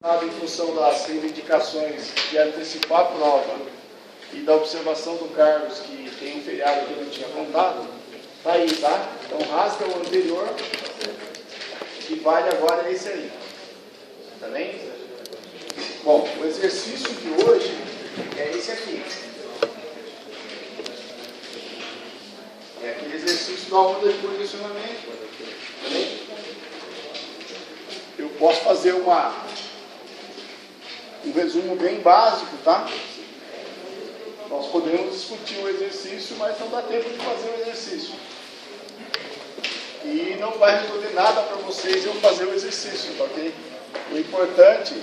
Em função das reivindicações de antecipar a prova e da observação do Carlos, que tem um feriado que eu não tinha contado, tá aí, tá? Então rasga o anterior e vale agora esse aí. Tá bem? Bom, o exercício de hoje é esse aqui. É aquele exercício da onda de condicionamento. Tá bem? Eu posso fazer um resumo bem básico, tá? Nós podemos discutir o exercício, mas não dá tempo de fazer o exercício. E não vai resolver nada para vocês eu fazer o exercício, tá ok? O importante,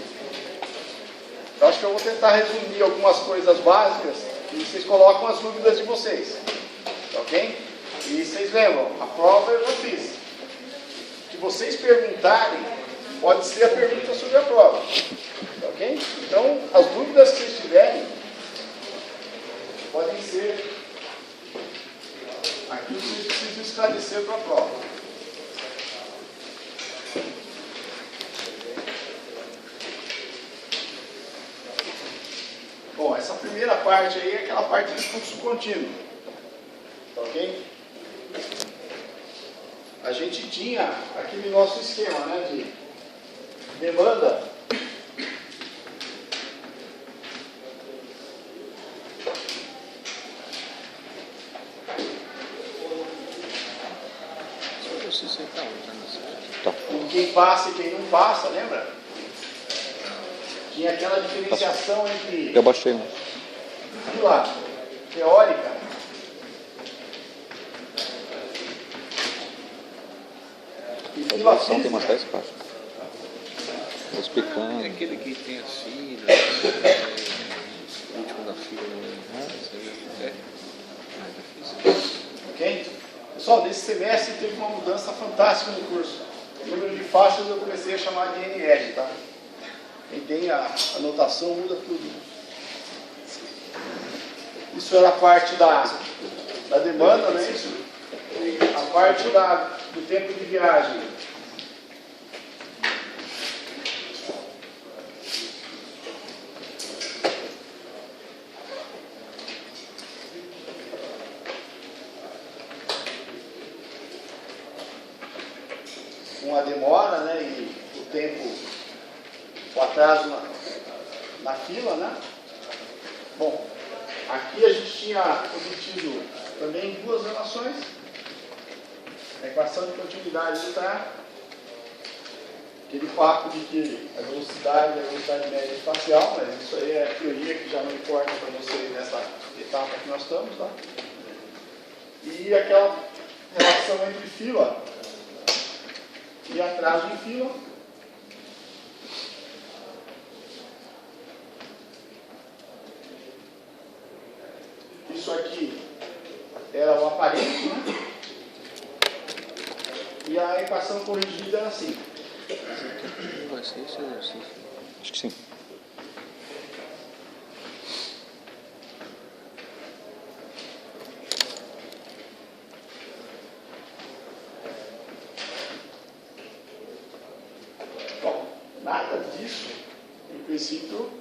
eu acho que eu vou tentar resumir algumas coisas básicas e vocês colocam as dúvidas de vocês, tá ok? E vocês lembram, a prova eu já fiz. O que vocês perguntarem pode ser a pergunta sobre a prova. Ok? Então, as dúvidas que vocês tiverem podem ser aquilo que vocês precisam esclarecer para a prova. Bom, essa primeira parte aí é aquela parte de fluxo contínuo. Ok? A gente tinha aquele nosso esquema, né, de demanda. Com quem passa e quem não passa, lembra? Tinha aquela diferenciação entre eu baixei, né? fila teórica e fila Tem física. umas 10 páginas. Estou explicando. É aquele que tem as filas, o último da fila, isso aí Ok? Pessoal, nesse semestre teve uma mudança fantástica no curso. O número de faixas eu comecei a chamar de NL, tá? Quem tem a anotação muda tudo. Isso era a parte da demanda, não é isso? A parte do tempo de viagem. Com a demora, né, e o tempo, o atraso na fila, né? Bom, aqui a gente tinha obtido também duas relações. A equação de continuidade do tráfego, aquele papo de que a velocidade é a velocidade média espacial, mas isso aí é teoria que já não importa para vocês nessa etapa que nós estamos, tá? E aquela relação entre fila e atraso em fila. Isso aqui era o aparente, né? E a equação corrigida era assim. vai ser esse exercício. Acho que sim. Bom, nada disso, em princípio,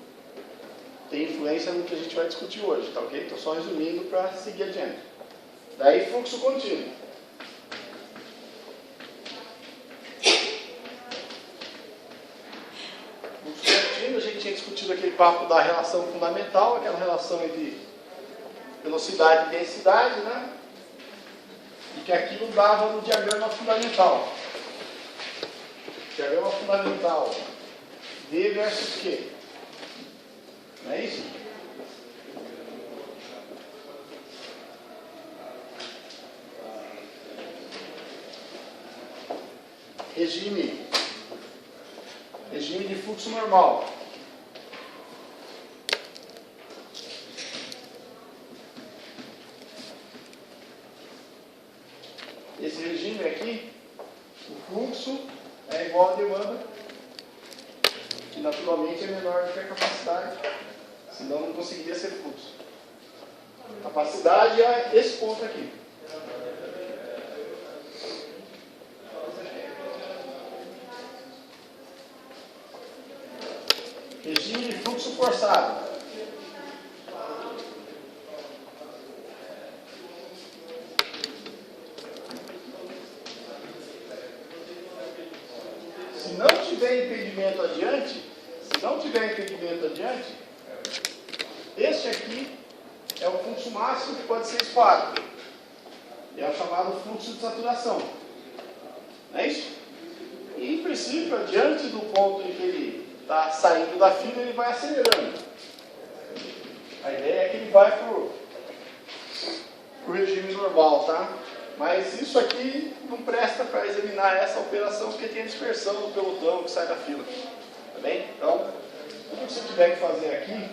tem influência no que a gente vai discutir hoje, tá ok? Estou só resumindo para seguir adiante. Daí, fluxo contínuo. A gente tinha discutido aquele papo da relação fundamental, aquela relação entre velocidade e densidade, né? E que aquilo dava no diagrama fundamental. Diagrama fundamental. V versus Q. Não é isso? Regime de fluxo normal. Esse regime aqui, o fluxo é igual à demanda, que naturalmente é menor do que a capacidade, senão não conseguiria ser fluxo. Capacidade é esse ponto aqui. Regime de fluxo forçado. Se não tiver impedimento adiante, este aqui é o fluxo máximo que pode ser escoado. É o chamado fluxo de saturação. Não é isso? E, em princípio, adiante do ponto em que ele está saindo da fila, ele vai acelerando. A ideia é que ele vai para o regime normal, tá? Mas isso aqui não presta para examinar essa operação, porque tem a dispersão do pelotão que sai da fila. Tá bem? Então, tudo que você tiver que fazer aqui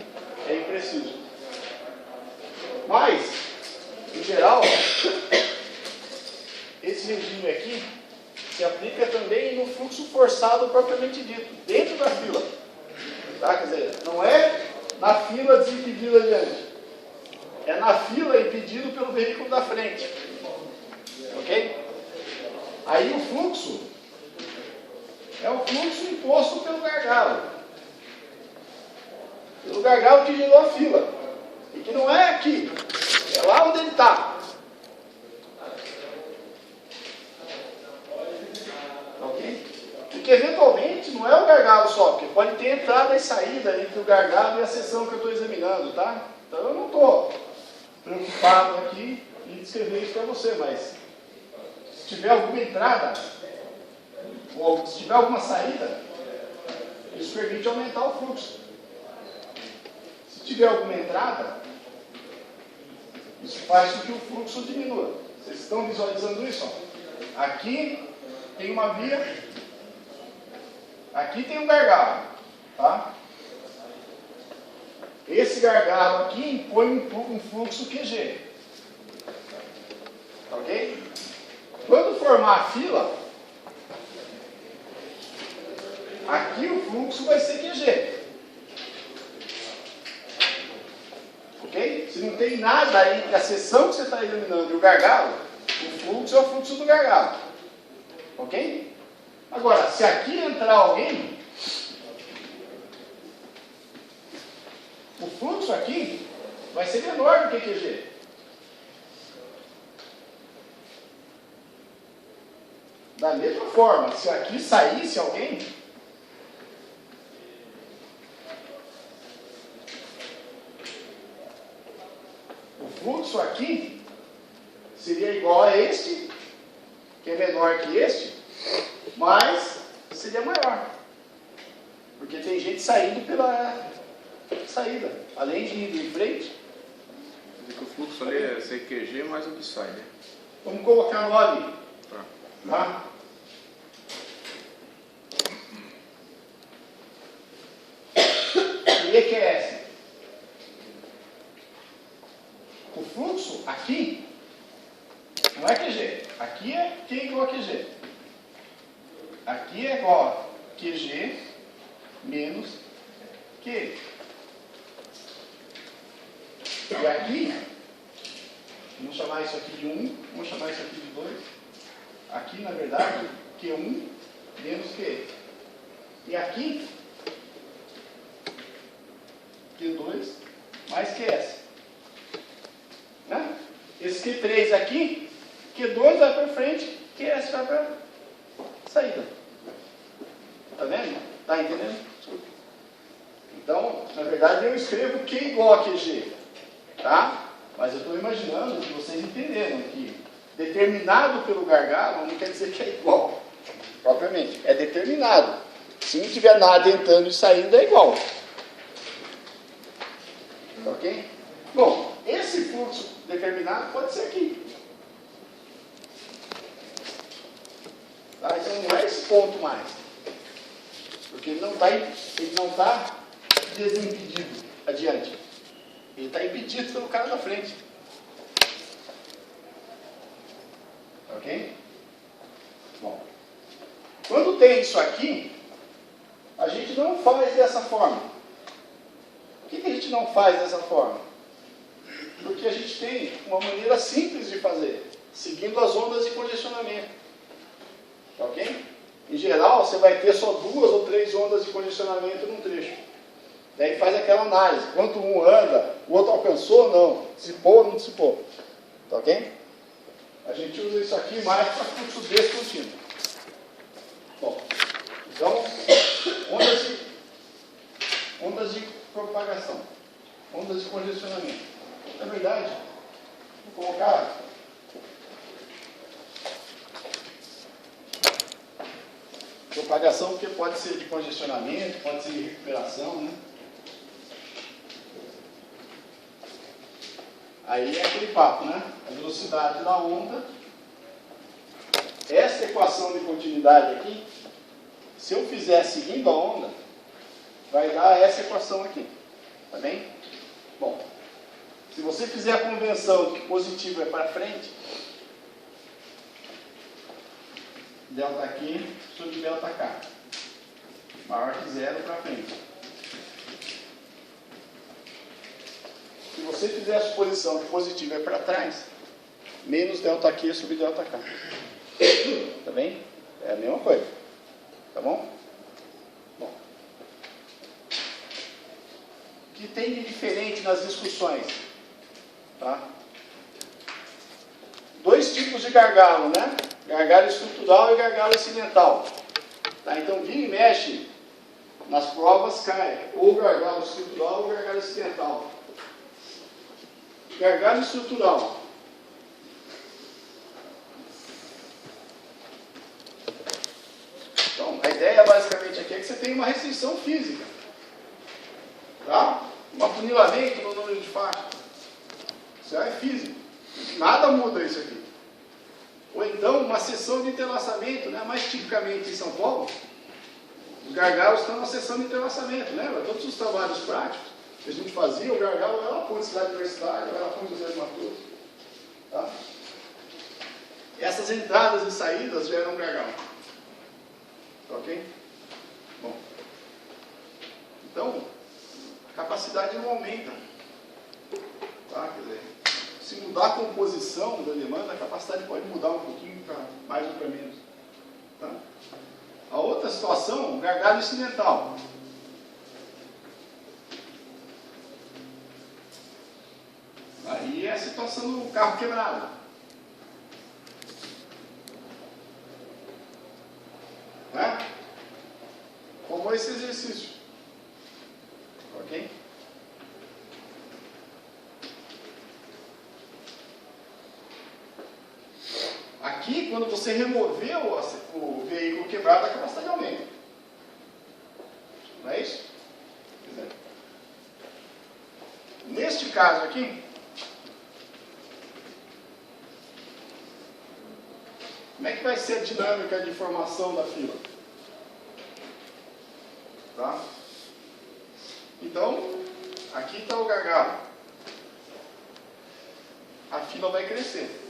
é impreciso. Mas, em geral, esse regime aqui se aplica também no fluxo forçado propriamente dito, dentro da fila. Tá? Quer dizer, não é na fila desimpedido adiante. É na fila impedido pelo veículo da frente. Ok? Aí o fluxo é o fluxo imposto pelo gargalo. Pelo gargalo que gerou a fila. E que não é aqui. É lá onde ele está. Ok? Porque eventualmente não é o gargalo só, porque pode ter entrada e saída entre o gargalo e a seção que eu estou examinando, tá? Então eu não estou preocupado aqui em descrever isso para você, mas se tiver alguma entrada, ou se tiver alguma saída, isso permite aumentar o fluxo. Se tiver alguma entrada, isso faz com que o fluxo diminua. Vocês estão visualizando isso? Ó? Aqui tem uma via, aqui tem um gargalo, tá? Esse gargalo aqui impõe um fluxo QG. Ok? Quando formar a fila, aqui o fluxo vai ser QG. Ok? Se não tem nada entre a seção que você está examinando e o gargalo, o fluxo é o fluxo do gargalo. Ok? Agora, se aqui entrar alguém, o fluxo aqui vai ser menor do que QG. Da mesma forma, se aqui saísse alguém, o fluxo aqui seria igual a este, que é menor que este, mas seria maior. Porque tem gente saindo pela saída, além de ir em frente. Quer dizer que o fluxo ali é CQG mais o que sai, né? Vamos colocar no ali. Tá? E EQS. O fluxo aqui não é QG. Aqui é Q igual a QG. Aqui é igual a QG menos Q. E aqui, vamos chamar isso aqui de 1, vamos chamar isso aqui de 2. Aqui, na verdade, Q1 menos Q. E aqui, Q2 mais QS. Né? Esse Q3 aqui, Q2 vai para frente, QS vai para saída. Tá vendo? Tá entendendo? Então, na verdade, eu escrevo Q igual a QG. Tá? Mas eu estou imaginando que vocês entenderam que determinado pelo gargalo não quer dizer que é igual, propriamente. É determinado. Se não tiver nada entrando e saindo, é igual. Ok? Bom, esse fluxo determinado pode ser aqui. Tá? Então não é esse ponto mais. Porque ele não está desimpedido adiante. Ele está impedido pelo cara da frente. Ok? Bom, quando tem isso aqui, a gente não faz dessa forma. Por que a gente não faz dessa forma? Porque a gente tem uma maneira simples de fazer, seguindo as ondas de congestionamento. Ok? Em geral, você vai ter só 2 ou 3 ondas de congestionamento num trecho. Daí faz aquela análise. Quanto um anda, o outro alcançou ou não? Dissipou ou não dissipou? Tá ok? A gente usa isso aqui mais para fluxo descontínuo. Bom, então, ondas de propagação, ondas de congestionamento. Na verdade, vou colocar propagação, porque pode ser de congestionamento, pode ser de recuperação, né? Aí é aquele papo, né? A velocidade da onda. Essa equação de continuidade aqui, se eu fizer seguindo a onda, vai dar essa equação aqui. Tá bem? Bom, se você fizer a convenção de que positivo é para frente, delta aqui sobre delta K, maior que zero para frente. Se você fizer a suposição que positivo é para trás, menos delta Q sobre delta K. Tá bem? É a mesma coisa. Tá bom? Bom. O que tem de diferente nas discussões? Tá? Dois tipos de gargalo, né? Gargalo estrutural e gargalo acidental. Tá? Então, vira e mexe, nas provas cai ou gargalo estrutural ou gargalo acidental. Gargalo estrutural. Então, a ideia basicamente aqui é que você tem uma restrição física. Tá? Um afunilamento no número de faixas. Isso é físico. Nada muda isso aqui. Ou então, uma seção de entrelaçamento, né? Mais tipicamente em São Paulo, os gargalos estão na seção de entrelaçamento. Lembra? Todos os trabalhos práticos que a gente fazia, o gargalo era a ponte Cidade Universitária, era a ponte José de Matheus. Tá? Essas entradas e saídas geram gargalo. Tá ok? Bom. Então, a capacidade não aumenta. Tá? Quer dizer, se mudar a composição da demanda, a capacidade pode mudar um pouquinho para mais ou para menos. Tá? A outra situação, o gargalo incidental. Aí é a situação do carro quebrado. Né? Como esse exercício. Ok? Aqui, quando você removeu o veículo quebrado, a capacidade aumenta. Não é isso? Quer dizer, neste caso aqui, como é que vai ser a dinâmica de formação da fila? Tá? Então, aqui está o gargalo. A fila vai crescer.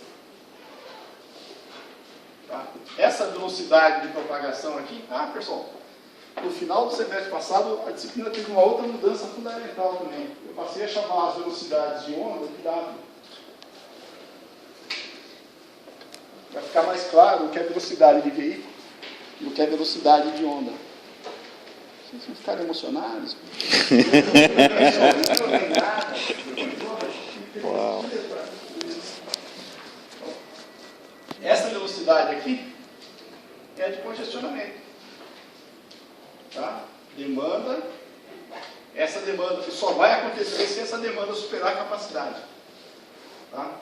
Tá? Essa velocidade de propagação aqui, pessoal, no final do semestre passado, a disciplina teve uma outra mudança fundamental também. Eu passei a chamar as velocidades de onda de W. Vai ficar mais claro o que é velocidade de veículo e o que é velocidade de onda. Vocês vão ficar emocionados? Uau. Essa velocidade aqui é de congestionamento. Tá? Demanda. Essa demanda que só vai acontecer se essa demanda superar a capacidade. Tá?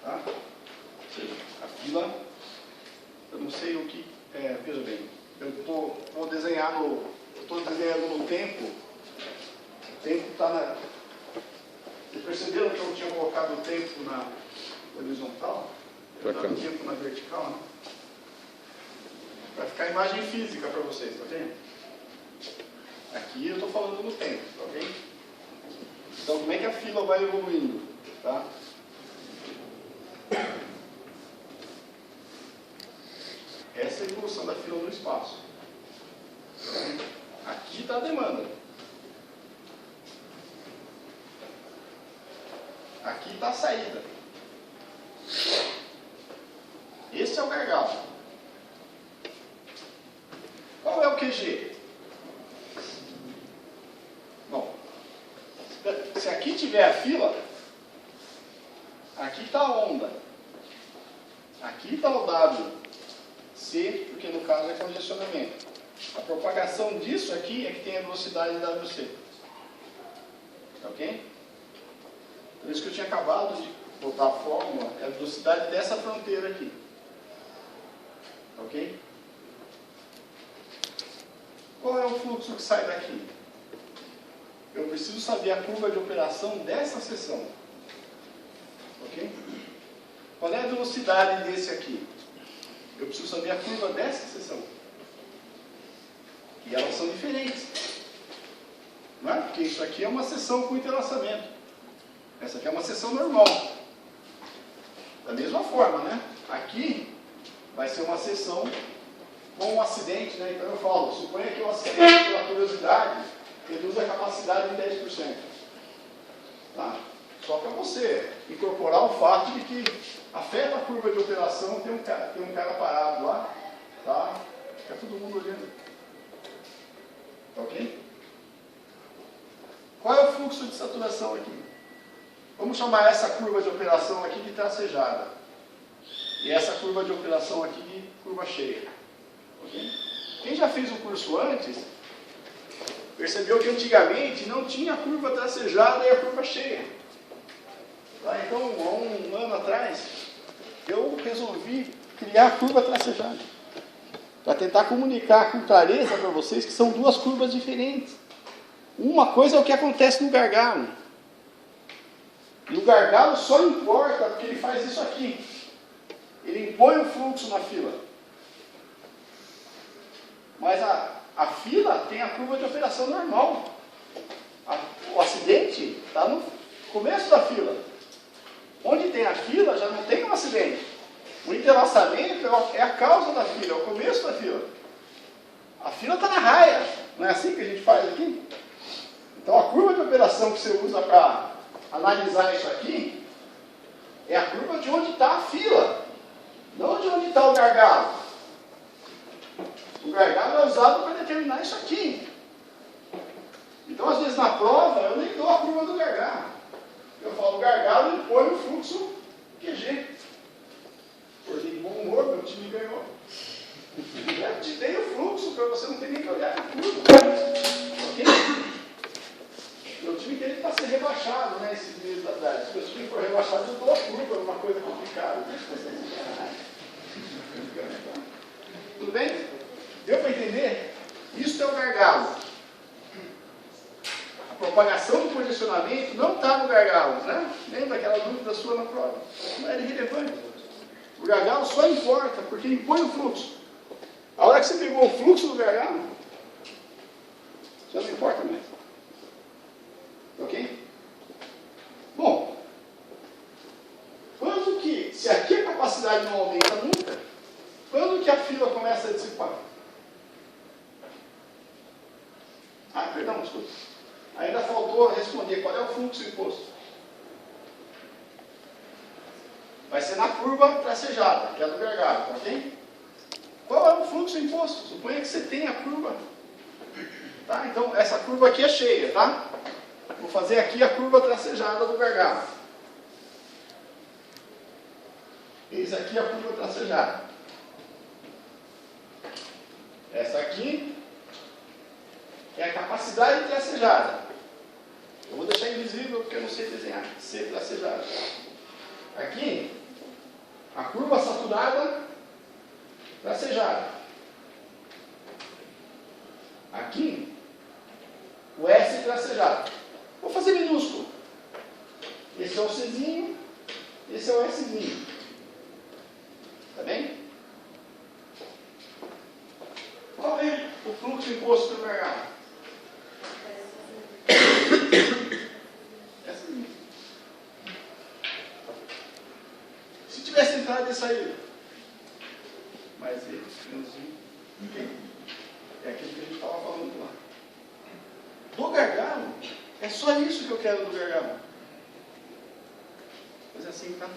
Tá? A fila, eu não sei o que. Veja bem, eu vou desenhar no. Eu estou desenhando no tempo. O tempo está na. Vocês perceberam que eu tinha colocado o tempo na horizontal? Eu estou o tempo na vertical, né? Vai ficar a imagem física para vocês, tá vendo? Aqui eu estou falando no tempo, tá ok? Então, como é que a fila vai evoluindo? Tá? Essa é a evolução da fila no espaço. Aqui está a demanda. Aqui está a saída. Esse é o gargalo. Qual é o QG? Bom, se aqui tiver a fila, aqui está a onda. Aqui está o W. C, porque no caso é congestionamento. A propagação disso aqui é que tem a velocidade WC. Ok? Por isso que eu tinha acabado de botar a fórmula, é a velocidade dessa fronteira aqui. Ok? Qual é o fluxo que sai daqui? Eu preciso saber a curva de operação dessa seção. Ok? Qual é a velocidade desse aqui? Eu preciso saber a curva dessa seção. E elas são diferentes. Não é? Porque isso aqui é uma seção com entrelaçamento. Essa aqui é uma seção normal. Da mesma forma, né? Aqui vai ser uma seção com um acidente, né? Então eu falo, suponha que o acidente pela curiosidade reduz a capacidade em 10%. Tá? Só para você incorporar o fato de que afeta a curva de operação, tem um cara parado lá, tá? Fica todo mundo olhando. Ok? Qual é o fluxo de saturação aqui? Vamos chamar essa curva de operação aqui de tracejada. E essa curva de operação aqui de curva cheia. Okay? Quem já fez o curso antes, percebeu que antigamente não tinha a curva tracejada e a curva cheia. Tá? Então, há um ano atrás, eu resolvi criar a curva tracejada. Para tentar comunicar com clareza para vocês que são duas curvas diferentes. Uma coisa é o que acontece no gargalo. E o gargalo só importa porque ele faz isso aqui. Ele impõe o fluxo na fila. Mas a fila tem a curva de operação normal. O acidente está no começo da fila. Onde tem a fila já não tem um acidente. O entrelaçamento é a causa da fila, é o começo da fila. A fila está na raia. Não é assim que a gente faz aqui? Então a curva de operação que você usa para analisar isso aqui é a curva de onde está a fila, não de onde está o gargalo. O gargalo é usado para determinar isso aqui. Então, às vezes na prova, eu nem dou a curva do gargalo. Eu falo, o gargalo impõe o fluxo QG. Acordei de bom humor, meu time ganhou. Eu te dei o fluxo para você não ter nem que olhar a curva. Ok? Meu time tem que estar ser rebaixado, né, esses meses atrás. Se o time for rebaixado, eu dou a curva, é uma coisa complicada. Tudo bem? Deu para entender? Isso é o gargalo. A propagação do congestionamento não está no gargalo, né? Lembra aquela dúvida sua na prova? Não era irrelevante. O gargalo só importa porque impõe o fluxo. A hora que você pegou o fluxo do gargalo, já não importa mais. Ok? Bom, quando que, se aqui a capacidade não aumenta nunca, quando que a fila começa a dissipar? Ah, perdão, desculpa. Ainda faltou responder qual é o fluxo imposto. Vai ser na curva tracejada, que é do gargalo, ok? Qual é o fluxo imposto? Suponha que você tenha a curva. Tá? Então, essa curva aqui é cheia, tá? Vou fazer aqui a curva tracejada do gargalo. Eis aqui a curva tracejada. Essa aqui é a capacidade tracejada. Eu vou deixar invisível porque eu não sei desenhar. C tracejada. Aqui, a curva saturada tracejada. Aqui, o S tracejado. Vou fazer minúsculo. Esse é o Czinho, esse é o Szinho. Tá bem? Qual é o fluxo imposto pelo gargalo? Szinho. Se tivesse entrada e saída, mais menoszinho, é aquilo que a gente estava falando lá. Do gargalo, é só isso que eu quero do gargalo. Vou fazer assim, tá?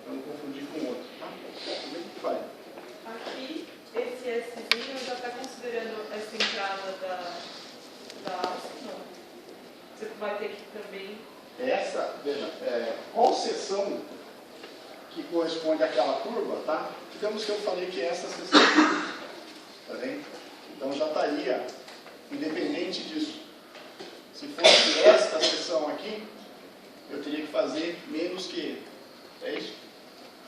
Para não confundir com o outro. Como é que faz? Aqui, esse Szinho já está considerando essa entrada da haste? Não. Você vai ter que também... Essa, veja, qual seção que corresponde àquela curva, tá? Digamos que eu falei que essa seção, tá bem? Então já estaria, independente disso. Se fosse esta seção aqui, eu teria que fazer menos que. É isso?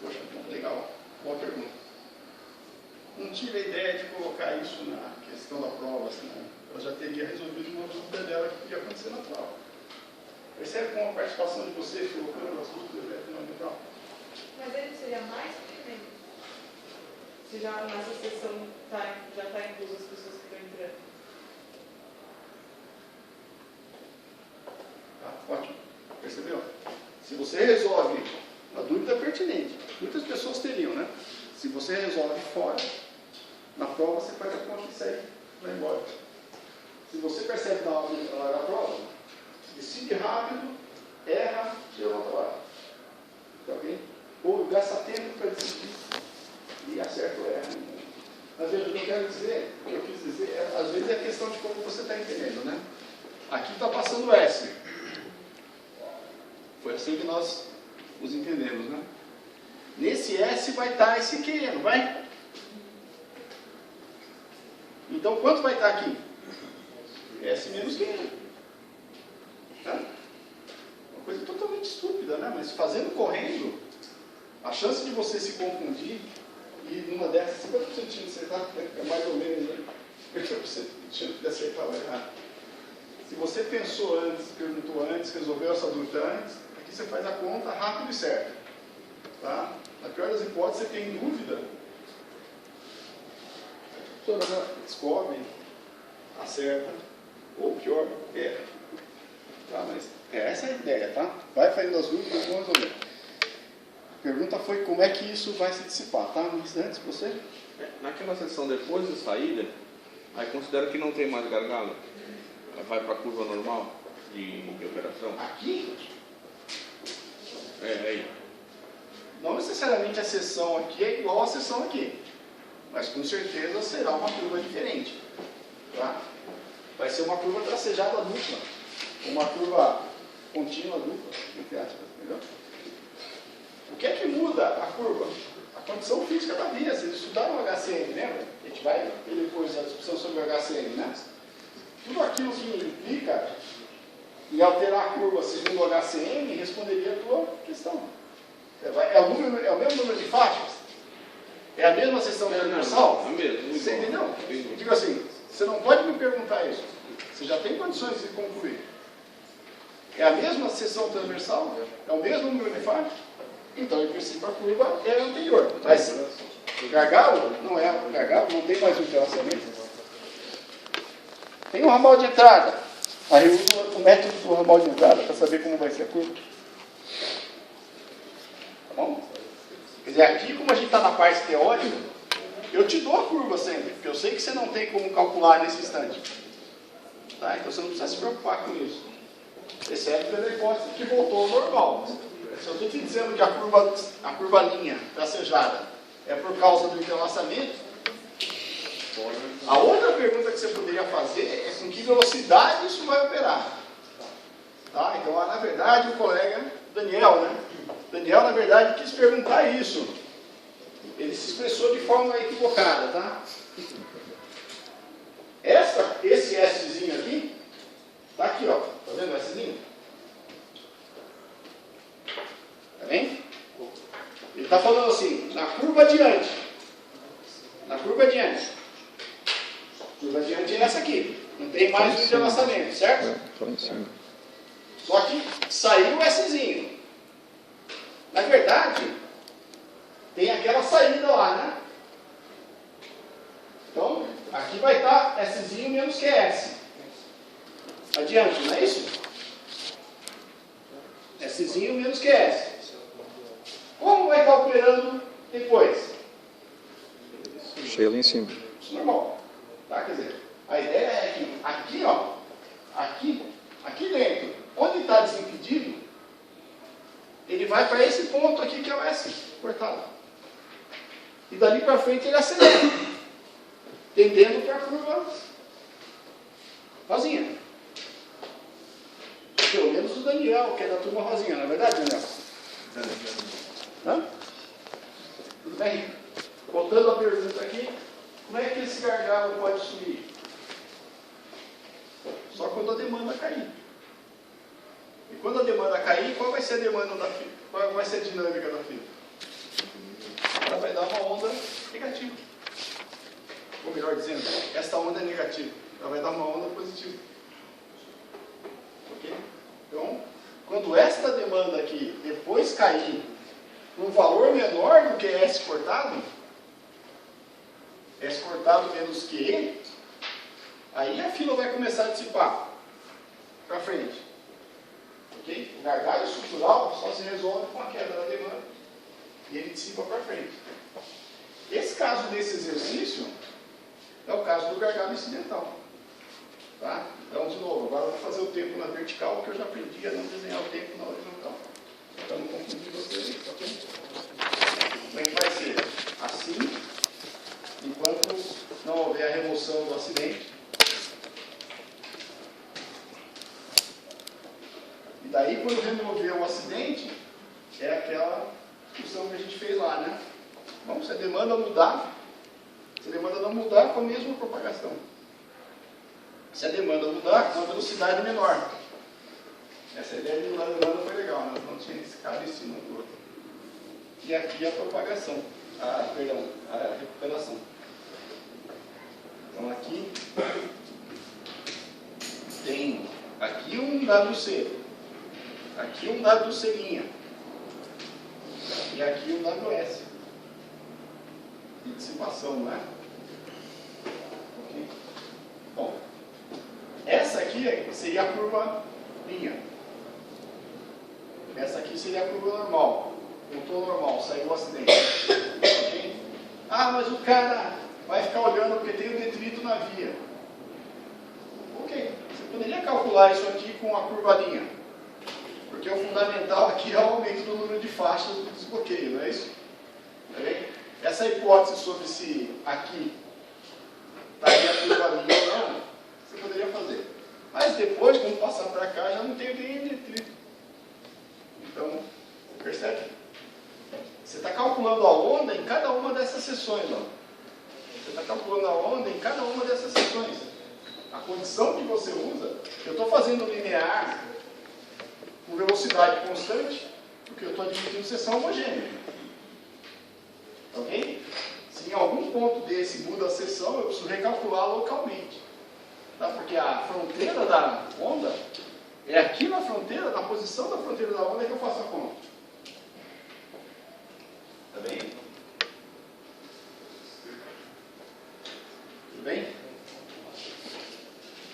Poxa, legal. Boa pergunta. Não tive a ideia de colocar isso na questão da prova, senão eu já teria resolvido uma dúvida dela que podia acontecer na prova. Percebe como a participação de vocês colocando as dúvidas é fundamental? Mas ele seria mais que menos? Se já nessa sessão já está incluso as pessoas que estão entrando. Tá, ótimo. Percebeu? Se você resolve, a dúvida é pertinente. Muitas pessoas teriam, né? Se você resolve fora, na prova você faz a conta e segue, vai embora. Se você percebe na hora da prova, decide rápido, erra, tira uma hora. Tá bem? Ou gasta tempo para decidir e acerta ou erra. Às vezes, o que eu quero dizer, o que eu quis dizer, às vezes é questão de como você está entendendo, né? Aqui está passando o S. Foi assim que nós os entendemos, né? Nesse S vai estar esse Q, não vai? Então, quanto vai estar aqui? S menos Q. Tá? Uma coisa totalmente estúpida, né? Mas fazendo correndo, a chance de você se confundir e numa dessas, 50% de acertar, é mais ou menos, né? 50% de chance de acertar ou errar. Se você pensou antes, perguntou antes, resolveu essa dúvida antes, aqui você faz a conta rápido e certo. Tá? Na pior das hipóteses, você tem dúvida, descobre, acerta, ou pior, erra. Tá? Mas essa é a ideia, tá? Vai fazendo as dúvidas, vamos resolver. A pergunta foi como é que isso vai se dissipar, tá? Mas antes, você? Naquela seção depois da saída, aí considera que não tem mais gargalo. Ela vai para a curva normal de operação. Aqui? Aí. Não necessariamente a seção aqui é igual à seção aqui, mas com certeza será uma curva diferente. Tá? Vai ser uma curva tracejada dupla, uma curva contínua dupla, entre aspas, entendeu? O que é que muda a curva? A condição física da via. Vocês estudaram o HCM, lembra? A gente vai ver depois a discussão sobre o HCM, né? Tudo aquilo que implica em alterar a curva segundo o HCM responderia a tua questão. É o mesmo número de faixas? É a mesma seção transversal? É a mesma. Você entendeu? Eu digo assim, você não pode me perguntar isso. Você já tem condições de concluir. É a mesma seção transversal? É o mesmo número de faixas? Então, em princípio, a curva é a anterior. Mas o gargalo não é o gargalo, não tem mais um entrelaçamento. Tem um ramal de entrada. Aí eu uso o método do ramal de entrada para saber como vai ser a curva. Tá bom? Quer dizer, aqui, como a gente está na parte teórica, eu te dou a curva sempre, porque eu sei que você não tem como calcular nesse instante. Tá? Então você não precisa se preocupar com isso. Exceto pela hipótese que voltou ao normal. Se eu estou te dizendo que a curva linha tracejada é por causa do entrelaçamento, a outra pergunta que você poderia fazer é com que velocidade isso vai operar. Tá? Então, na verdade, o colega Daniel, né? Daniel, na verdade, quis perguntar isso. Ele se expressou de forma equivocada, tá? Esse Szinho aqui, tá aqui, ó. Tá vendo o Szinho? Tá bem? Ele está falando assim, na curva adiante. Na curva adiante. A curva adiante é essa aqui. Não tem mais um entrelaçamento, certo? Lá em cima. Só que saiu o Szinho. Na verdade, tem aquela saída lá, né? Então, aqui vai estar Szinho menos QS. Adiante, não é isso? Szinho menos QS. Como vai estar operando depois? Cheio lá em cima. Isso é normal. Tá? Quer dizer, a ideia é que aqui, ó, aqui dentro, onde está desimpedido, ele vai para esse ponto aqui que é o S cortado. e dali para frente ele acelera, tendendo para a curva rosinha. Pelo menos o Daniel, que é da turma rosinha, não é verdade, Daniel? Hã? Tudo bem? Voltando à pergunta aqui, como é que esse gargalo pode subir? Só quando a demanda cair. E quando a demanda cair, qual vai ser a demanda da fibra? Qual vai ser a dinâmica da fibra? Ela vai dar uma onda negativa. Ou melhor dizendo, esta onda é negativa. Ela vai dar uma onda positiva. Ok? Então, quando esta demanda aqui depois cair um valor menor do que S cortado menos Q, aí a fila vai começar a dissipar para frente. Okay? O gargalo estrutural só se resolve com a queda da demanda e ele dissipa para frente. Esse caso desse exercício é o caso do gargalo incidental. Tá? Então, de novo, agora eu vou fazer o tempo na vertical, porque eu já aprendi a não desenhar o tempo na horizontal. Para não confundir vocês, ok? Como é que vai ser? Assim, enquanto não houver a remoção do acidente. E daí, quando remover o acidente, é aquela discussão que a gente fez lá, né? Bom, se a demanda mudar, se a demanda não mudar, com a mesma propagação. Se a demanda mudar, com uma velocidade menor. Essa ideia de mudar a demanda foi legal, né? Não tinha esse cara em cima do outro. E aqui a propagação, a recuperação. Então aqui tem aqui um WC, aqui um WC', e aqui um WS. De dissipação, não é? Ok? Bom, essa aqui seria a curva linha. Essa aqui seria a curva normal. Voltou normal, saiu o acidente. Okay? Ah, mas o cara vai ficar olhando porque tem o detrito na via. Ok, você poderia calcular isso aqui com a curva linha. Porque o fundamental aqui é o aumento do número de faixas do desbloqueio, não é isso? Tá bem? Essa hipótese sobre se aqui estaria a curva linha ou não, você poderia fazer. Mas depois, quando passar para cá, já não tem nem detrito. Então, percebe? Você está calculando a onda em cada uma dessas seções. Ó. Você está calculando a onda em cada uma dessas seções. A condição que você usa, eu estou fazendo linear com velocidade constante, porque eu estou admitindo seção homogênea. Ok? Se em algum ponto desse muda a seção, eu preciso recalcular localmente. Tá? Porque a fronteira da onda é aqui na fronteira, na posição da fronteira da onda, que eu faço a conta. Tá bem? Tudo bem?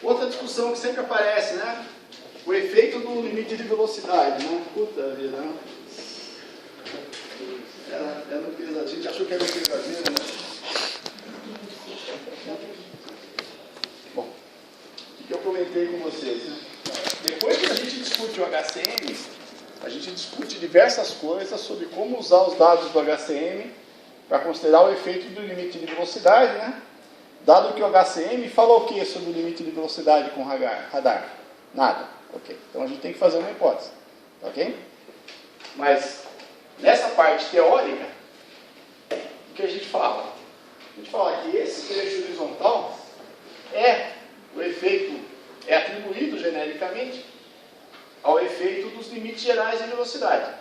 Outra discussão que sempre aparece, né? O efeito do limite de velocidade, né? Puta vida, né? A gente achou que era verdadeiro, né? Bom, o que eu comentei com vocês, né? Depois que a gente discute o HCM, a gente discute diversas coisas sobre como usar os dados do HCM para considerar o efeito do limite de velocidade, né? Dado que o HCM fala o que sobre o limite de velocidade com radar? Nada. Ok. Então a gente tem que fazer uma hipótese. Ok? Mas nessa parte teórica, o que a gente fala? A gente fala que esse trecho horizontal o efeito é atribuído genericamente ao efeito dos limites gerais de velocidade.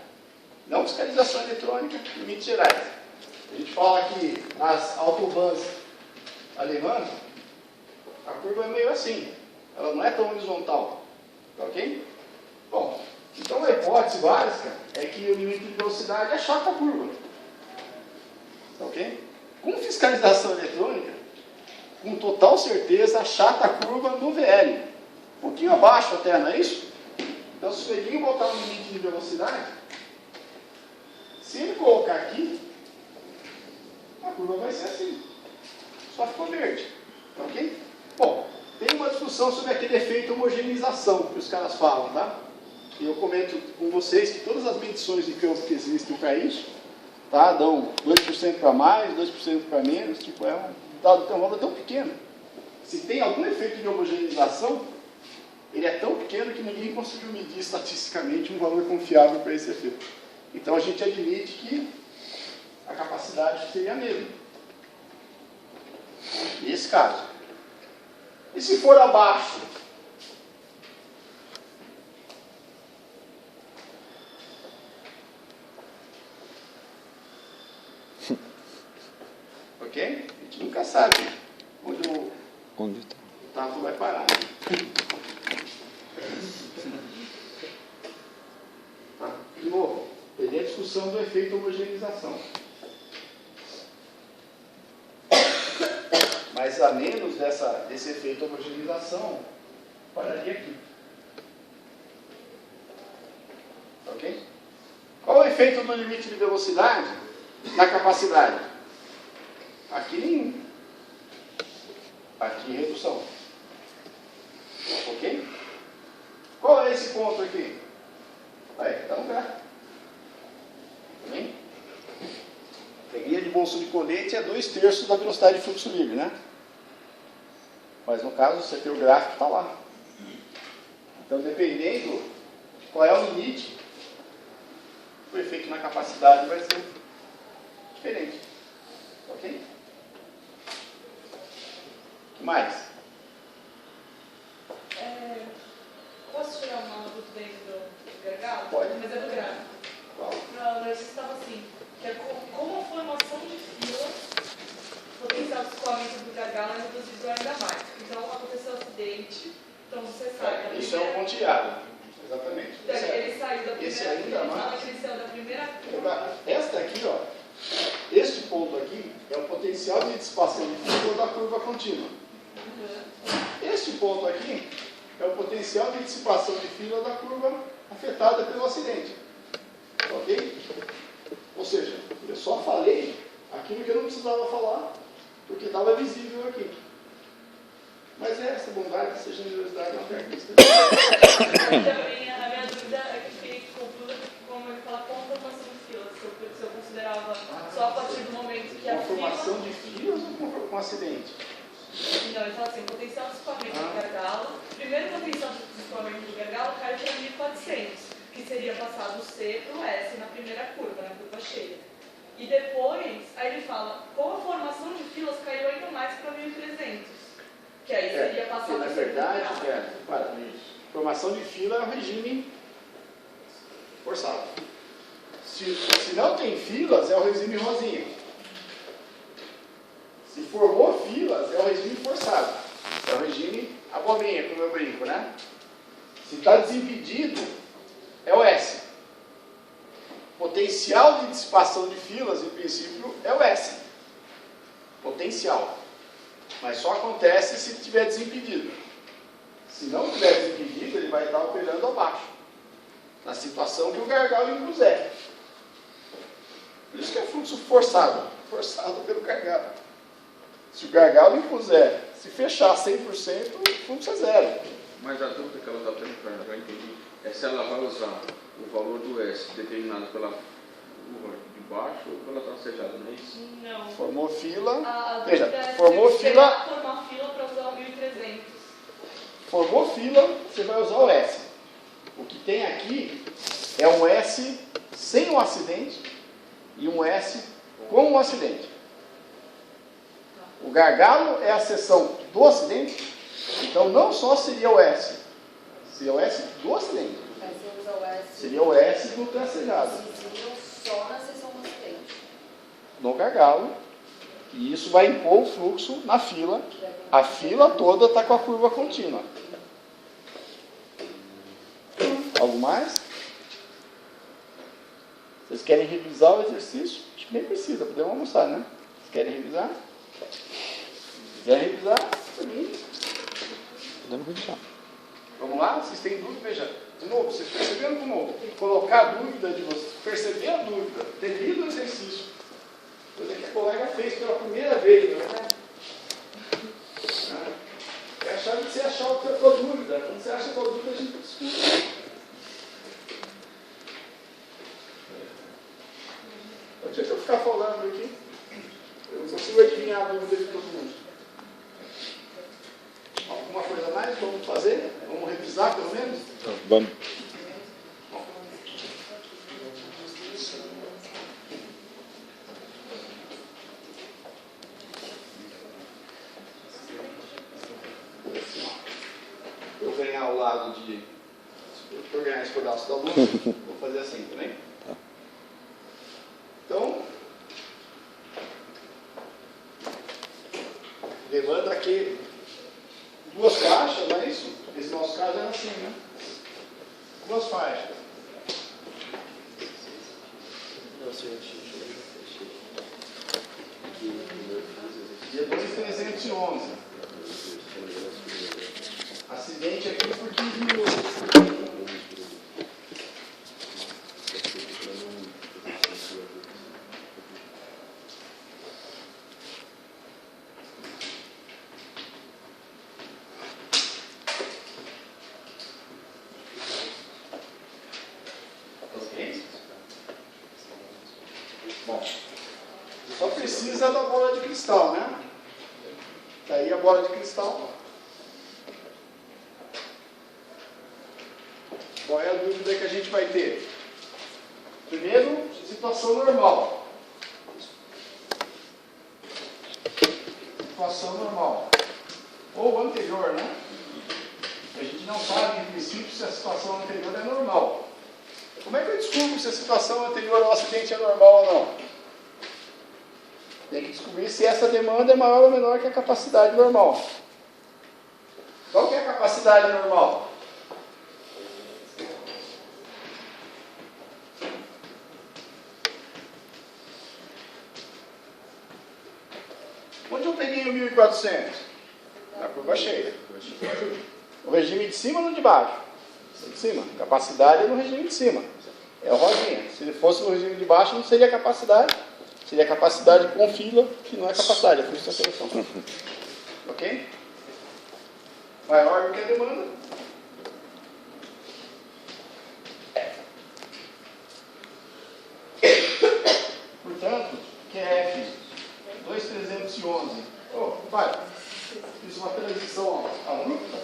Não fiscalização eletrônica, limites gerais. A gente fala que nas autobahns alemãs, a curva é meio assim. Ela não é tão horizontal. Ok? Bom, então a hipótese básica é que o limite de velocidade achata a curva. Ok? Com fiscalização eletrônica, com total certeza, achata a curva no VL. Um pouquinho abaixo até, não é isso? Então, se o Edinho botar um limite de velocidade, se ele colocar aqui, a curva vai ser assim. Só ficou verde. Ok? Bom, tem uma discussão sobre aquele efeito homogeneização que os caras falam, tá? E eu comento com vocês que todas as medições de campo que existem para isso tá? Dão 2% para mais, 2% para menos, tipo, é um dado tem um valor tão pequeno. Se tem algum efeito de homogeneização, ele é tão pequeno que ninguém conseguiu medir estatisticamente um valor confiável para esse efeito. Então a gente admite que a capacidade seria a mesma. Nesse caso. E se for abaixo? Ok? A gente nunca sabe onde o tato vai parar. Tá. De novo, teria a discussão do efeito homogeneização. Mas a menos desse efeito homogeneização, pararia aqui. Ok? Qual é o efeito do limite de velocidade na capacidade? Aqui nenhum. Aqui redução. Ok? Qual é esse ponto aqui? Aí, está no gráfico. Tá bem? A guia de bolso de colete é 2/3 da velocidade de fluxo livre, né? Mas no caso, você tem o gráfico, está lá. Então, dependendo qual é o limite, o efeito na capacidade vai ser diferente. Ok? O que mais? Posso tirar uma dúvida dentro do gargalo? Pode. Mas é do gráfico. Qual? Não, eu estava assim, que é como a formação de fila, o potencial de escoamento do gargalo é reduzido ainda mais. Então, aconteceu um acidente, então você sai. Isso é um ponteado. Exatamente. Ele saiu da primeira esse ainda mais. Ele saiu da primeira curva. Esta aqui, ó, este ponto aqui é o potencial de dissipação de fila da curva contínua. Este ponto aqui é o potencial de dissipação de fila da curva afetada pelo acidente. Ok? Ou seja, eu só falei aquilo que eu não precisava falar, porque estava visível aqui. Mas é essa bondade, essa generosidade na técnica. Também a minha dúvida é que fiquei confusa como ele fala com formação de filas. Se eu considerava só a partir do momento que a fila... formação de filas ou com acidente? Não, ele fala assim, potencial de escoamento do gargalo. Primeiro potencial de escoamento do gargalo caiu para 1400, que seria passado o C para o S na primeira curva, na curva cheia. E depois, aí ele fala, com a formação de filas caiu ainda mais para 1300, que aí seria passado na o C verdade, para o formação de fila é um regime forçado. Se não tem filas, é o regime rosinha. Se formou filas, é o regime forçado. É o regime abobrinha, como eu brinco, né? Se está desimpedido, é o S. Potencial de dissipação de filas, em princípio, é o S. Potencial. Mas só acontece se estiver desimpedido. Se não estiver desimpedido, ele vai estar operando abaixo. Na situação que o gargalo impuser. Por isso que é fluxo forçado. Forçado pelo gargalo. Se o gargalo impuser, se fechar 100%, o fluxo é zero. Mas a dúvida que ela está tendo, para eu entendi, é se ela vai usar o valor do S determinado pela curva de baixo ou pela tracejada, não é isso? Não. Formou fila. A Veja, dúvida é formou se fila. formar fila para usar o 1300. Formou fila, você vai usar o S. O que tem aqui é um S sem um acidente e um S com um acidente. O gargalo é a seção do acidente, então não só seria o S, seria o S do acidente. Mas você usa o S. Seria o S do tracejado. Só na seção do acidente. No gargalo, e isso vai impor o fluxo na fila. A fila toda está com a curva contínua. Algo mais? Vocês querem revisar o exercício? Acho que nem precisa, podemos almoçar, né? Vocês querem revisar? Se quiser revisar, por mim. Podemos revisar. Vamos lá? Vocês têm dúvida? Veja, de novo, vocês perceberam como colocar a dúvida de vocês, perceber a dúvida, ter lido o exercício, coisa que a colega fez pela primeira vez, não é? É a chave de você achar a tua dúvida. Quando você acha a tua dúvida, a gente discute. O dia que eu ficar falando aqui. Eu não consigo adivinhar a dúvida de todo mundo. Alguma coisa mais? Vamos fazer? Vamos revisar pelo menos? Vamos. Eu ganhar o lado de... Eu ganhar esse pedaço da luz, vou fazer assim também. Então, levando aqui duas faixas, não é isso? Esse nosso caso era assim, né? Duas faixas. Depois 311. Acidente aqui por 15 minutos. Bom, só precisa da bola de cristal, né? Daí a bola de cristal. Qual é a dúvida que a gente vai ter? Primeiro, situação normal. Situação normal. Ou anterior, né? A gente não sabe, em princípio, se a situação anterior é normal. Como é que eu descubro se a situação anterior ao acidente é normal ou não? Tem que descobrir se essa demanda é maior ou menor que a capacidade normal. Qual que é a capacidade normal? Onde eu peguei o 1400? Na curva cheia. O regime de cima ou no de baixo? De cima. Capacidade é no regime de cima. É o rosinha. Se ele fosse no regime de baixo, não seria capacidade. Seria capacidade com fila, que não é capacidade, é custo de seleção. Ok? Maior do que a demanda. Portanto, QF 2311. Oh, vai. Fiz uma transição abrupta.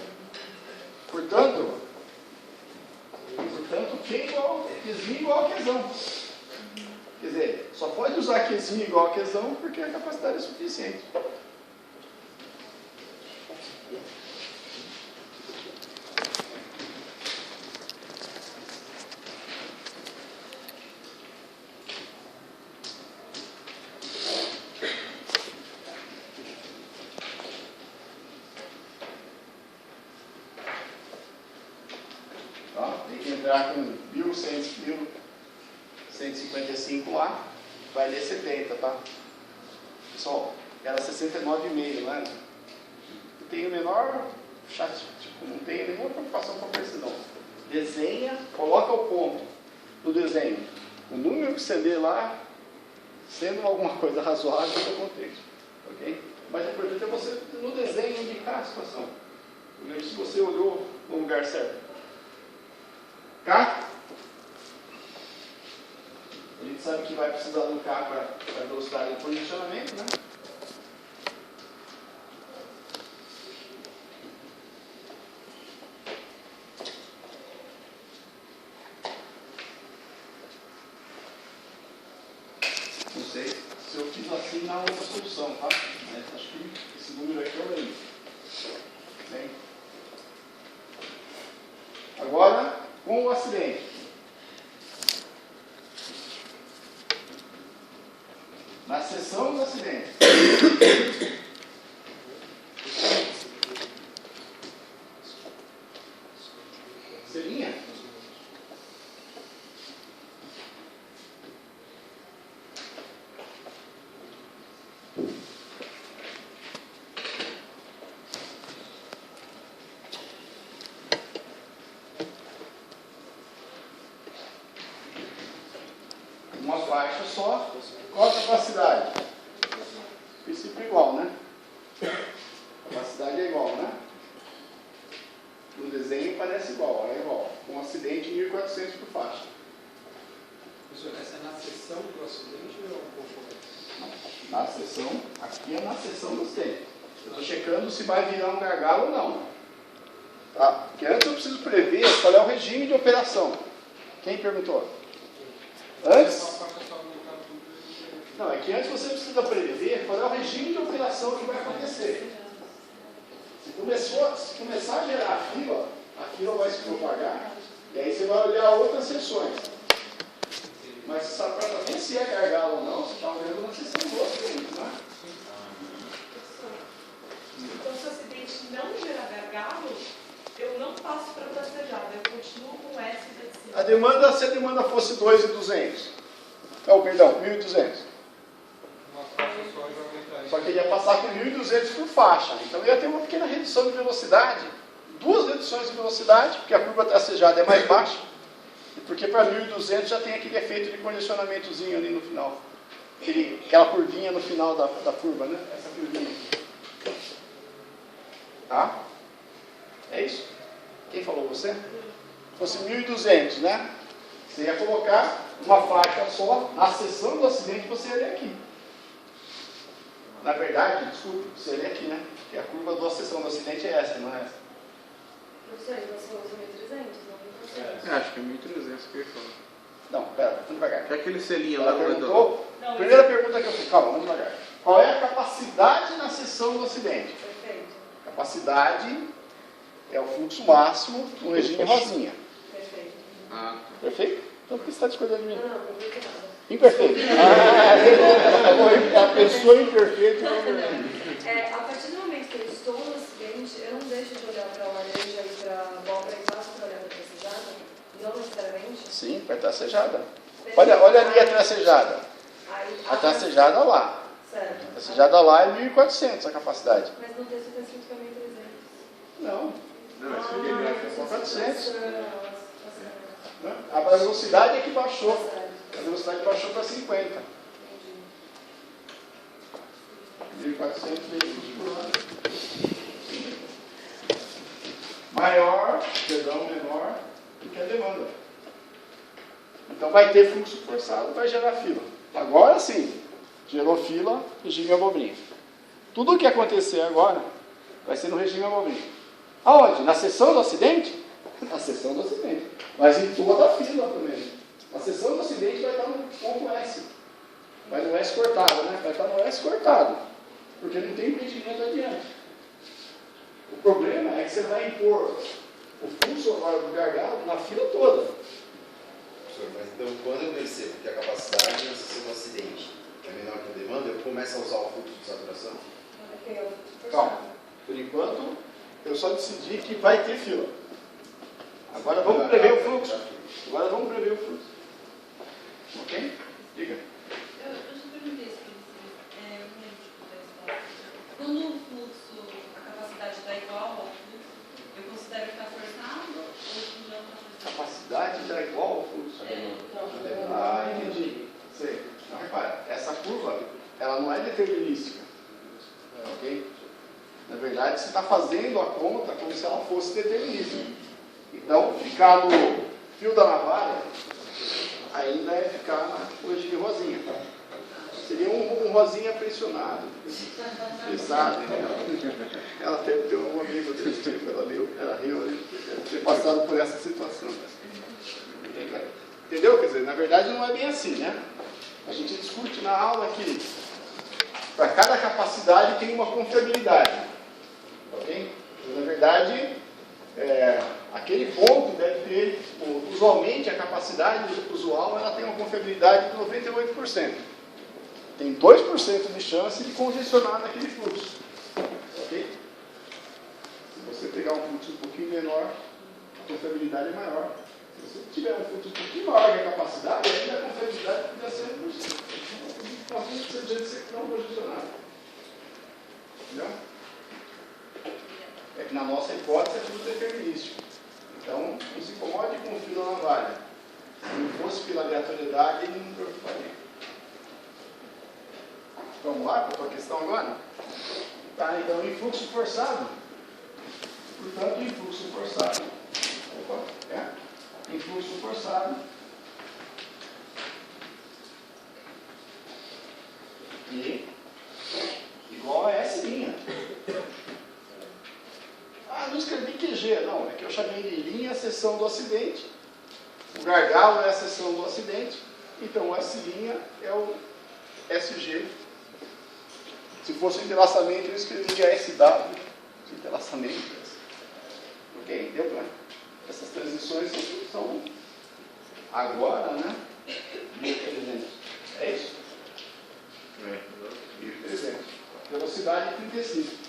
Portanto, Q igual, Qzinho igual a Qzão. Quer dizer, só pode usar Qzinho igual a Qzão porque a capacidade é suficiente. Tem que entrar com 1.155 lá, vai ler 70, tá? Pessoal, era 69,5, não era? Tem o menor chat, tipo, não tem nenhuma preocupação com a precisão. Desenha, coloca o ponto do desenho. O número que você lê lá, sendo alguma coisa razoável no contexto, ok? Mas o importante é você, no desenho, indicar a situação. Se você olhou no lugar certo. K. A gente sabe que vai precisar do K para a velocidade de posicionamento, né? Não sei se eu fiz assim na outra solução, tá? Mas acho que esse número aqui é o mesmo. Bem. Agora, com o acidente. Na seção do acidente. Selinha? Uma faixa só. Qual a capacidade? Princípio igual, né? Capacidade é igual, né? No desenho parece igual, é igual. Com acidente 1.400 por faixa. Professor, essa é na seção do acidente ou é um pouco antes? Na seção, aqui é na seção do acidente. Eu estou checando se vai virar um gargalo ou não. Tá? Porque antes eu preciso prever qual é o regime de operação. Quem perguntou? Antes? Não, é que antes você precisa prever qual é o regime de operação que vai acontecer. Se começar a gerar a fila vai se propagar, e aí você vai olhar outras sessões. Mas para saber se é gargalo ou não, você está olhando na sessão do acidente, não é? Então, se o acidente não gerar gargalo, eu não passo para tracejada, eu continuo com S de cima. Se a demanda fosse 2.200, não, perdão, 1.200. Só que ele ia passar com 1.200 por faixa. Então ia ter uma pequena redução de velocidade. Duas reduções de velocidade, porque a curva tracejada é mais baixa. E porque para 1.200 já tem aquele efeito de condicionamentozinho ali no final. Aquela curvinha no final da curva, né? Essa curvinha. Tá? É isso? Quem falou você? Se fosse 1.200, né? Você ia colocar uma faixa só. Na seção do acidente você ia ler aqui. Na verdade, desculpe, você lê aqui, né? Porque a curva da seção do acidente é essa, não é essa. Professor, você usa 1.300, não 1.300. Acho que é 1.300 que ele falou. Não, pera, vamos devagar. É aquele selinho Ela lá no redor. perguntou, primeira pergunta que eu fiz, calma, vamos devagar. Qual é a capacidade na seção do acidente? Perfeito. Capacidade é o fluxo máximo no regime rosinha. Perfeito. Ah, Perfeito? Então por que você está discordando de mim? Não, não tem nada. Imperfeito. A pessoa imperfeita. A partir do momento que eu estou no acidente, eu não deixo de olhar para a lareja e para a abóbora e passo para olhar para a tracejada? Não necessariamente? Sim, vai tracejada. Olha ali a tracejada. A tracejada lá. Certo. A tracejada lá é 1.400 a capacidade. Mas no texto está escrito que é 1.300. Não. não, esse aqui é São 400. Tá Né? A velocidade é que baixou. certo. A velocidade baixou para 50. Entendi. 1.400 veículos por hora. Menor do que a demanda. Então vai ter fluxo forçado, vai gerar fila. Agora sim, gerou fila, regime abobrinha. Tudo o que acontecer agora vai ser no regime abobrinha. Aonde? Na seção do acidente? Na seção do acidente. Mas em toda a fila também. A seção do acidente vai estar no ponto S. Vai no S cortado, né? Vai estar no S cortado. Porque não tem impedimento adiante. O problema é que você vai impor o fluxo agora do gargalo na fila toda. Professor, mas então quando eu percebo que a capacidade na seção do acidente é menor que a demanda, eu começo a usar o fluxo de saturação? Calma. Por enquanto, eu só decidi que vai ter fila. Agora vamos prever o fluxo. Agora vamos prever o fluxo. Ok? Diga. Eu já perguntei isso para você. Quando o fluxo, a capacidade está igual ao fluxo, eu considero que está forçado ou não está forçado? Capacidade está igual ao fluxo. Ah, entendi. Sei. Então, repara, essa curva, ela não é determinística. Ok? Na verdade, você está fazendo a conta como se ela fosse determinística. Então, ficar no fio da navalha ainda é ficar no regime rosinha. Seria um rosinha pressionado. Pressado, ela até tem um amigo desse tipo, ela riu, deve ter passado por essa situação. Entendeu? Quer dizer, na verdade não é bem assim, né? A gente discute na aula que para cada capacidade tem uma confiabilidade. Ok? Então, na verdade, aquele ponto deve ter, usualmente a capacidade usual ela tem uma confiabilidade de 98%. Tem 2% de chance de congestionar naquele fluxo. Ok? Se você pegar um fluxo um pouquinho menor, a confiabilidade é maior. Se você tiver um fluxo um pouquinho maior que a capacidade, ainda a confiabilidade podia ser 1%. Então, 100% de ser não congestionado. Entendeu? É que na nossa hipótese é tudo determinístico. Então, não se incomode com o fio da navalha. Se não fosse pela aleatoriedade, ele não preocuparia. Vamos lá para a questão agora? Tá, então, em fluxo forçado. Portanto, em fluxo forçado. Em fluxo forçado. E igual a S'. Ah, não escrevi QG. Não, é que eu chamei de linha a seção do acidente. O gargalo é a seção do acidente. Então, o S' é o SG. Se fosse um entrelaçamento, eu escreveria SW de entrelaçamento. Ok? Deu para? Essas transições são agora, né? 1.300. É isso? 1.300. Velocidade 35.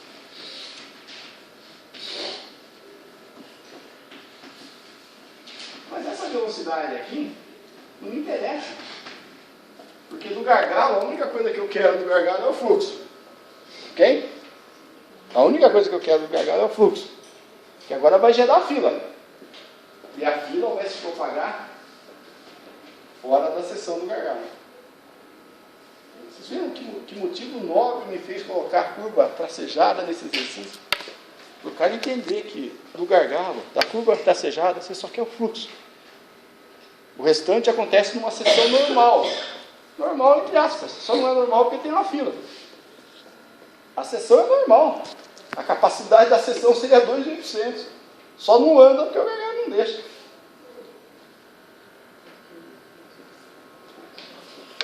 Mas essa velocidade aqui não me interessa. Porque do gargalo, a única coisa que eu quero do gargalo é o fluxo. Ok? A única coisa que eu quero do gargalo é o fluxo. Que agora vai gerar a fila. E a fila vai se propagar fora da seção do gargalo. Vocês viram que motivo nobre me fez colocar a curva tracejada nesse exercício? Por causa de entender que do gargalo, da curva tracejada, você só quer o fluxo. O restante acontece numa seção normal. Normal, entre aspas. Só não é normal porque tem uma fila. A seção é normal. A capacidade da seção seria 2.800. Só não anda porque o gargalo não deixa.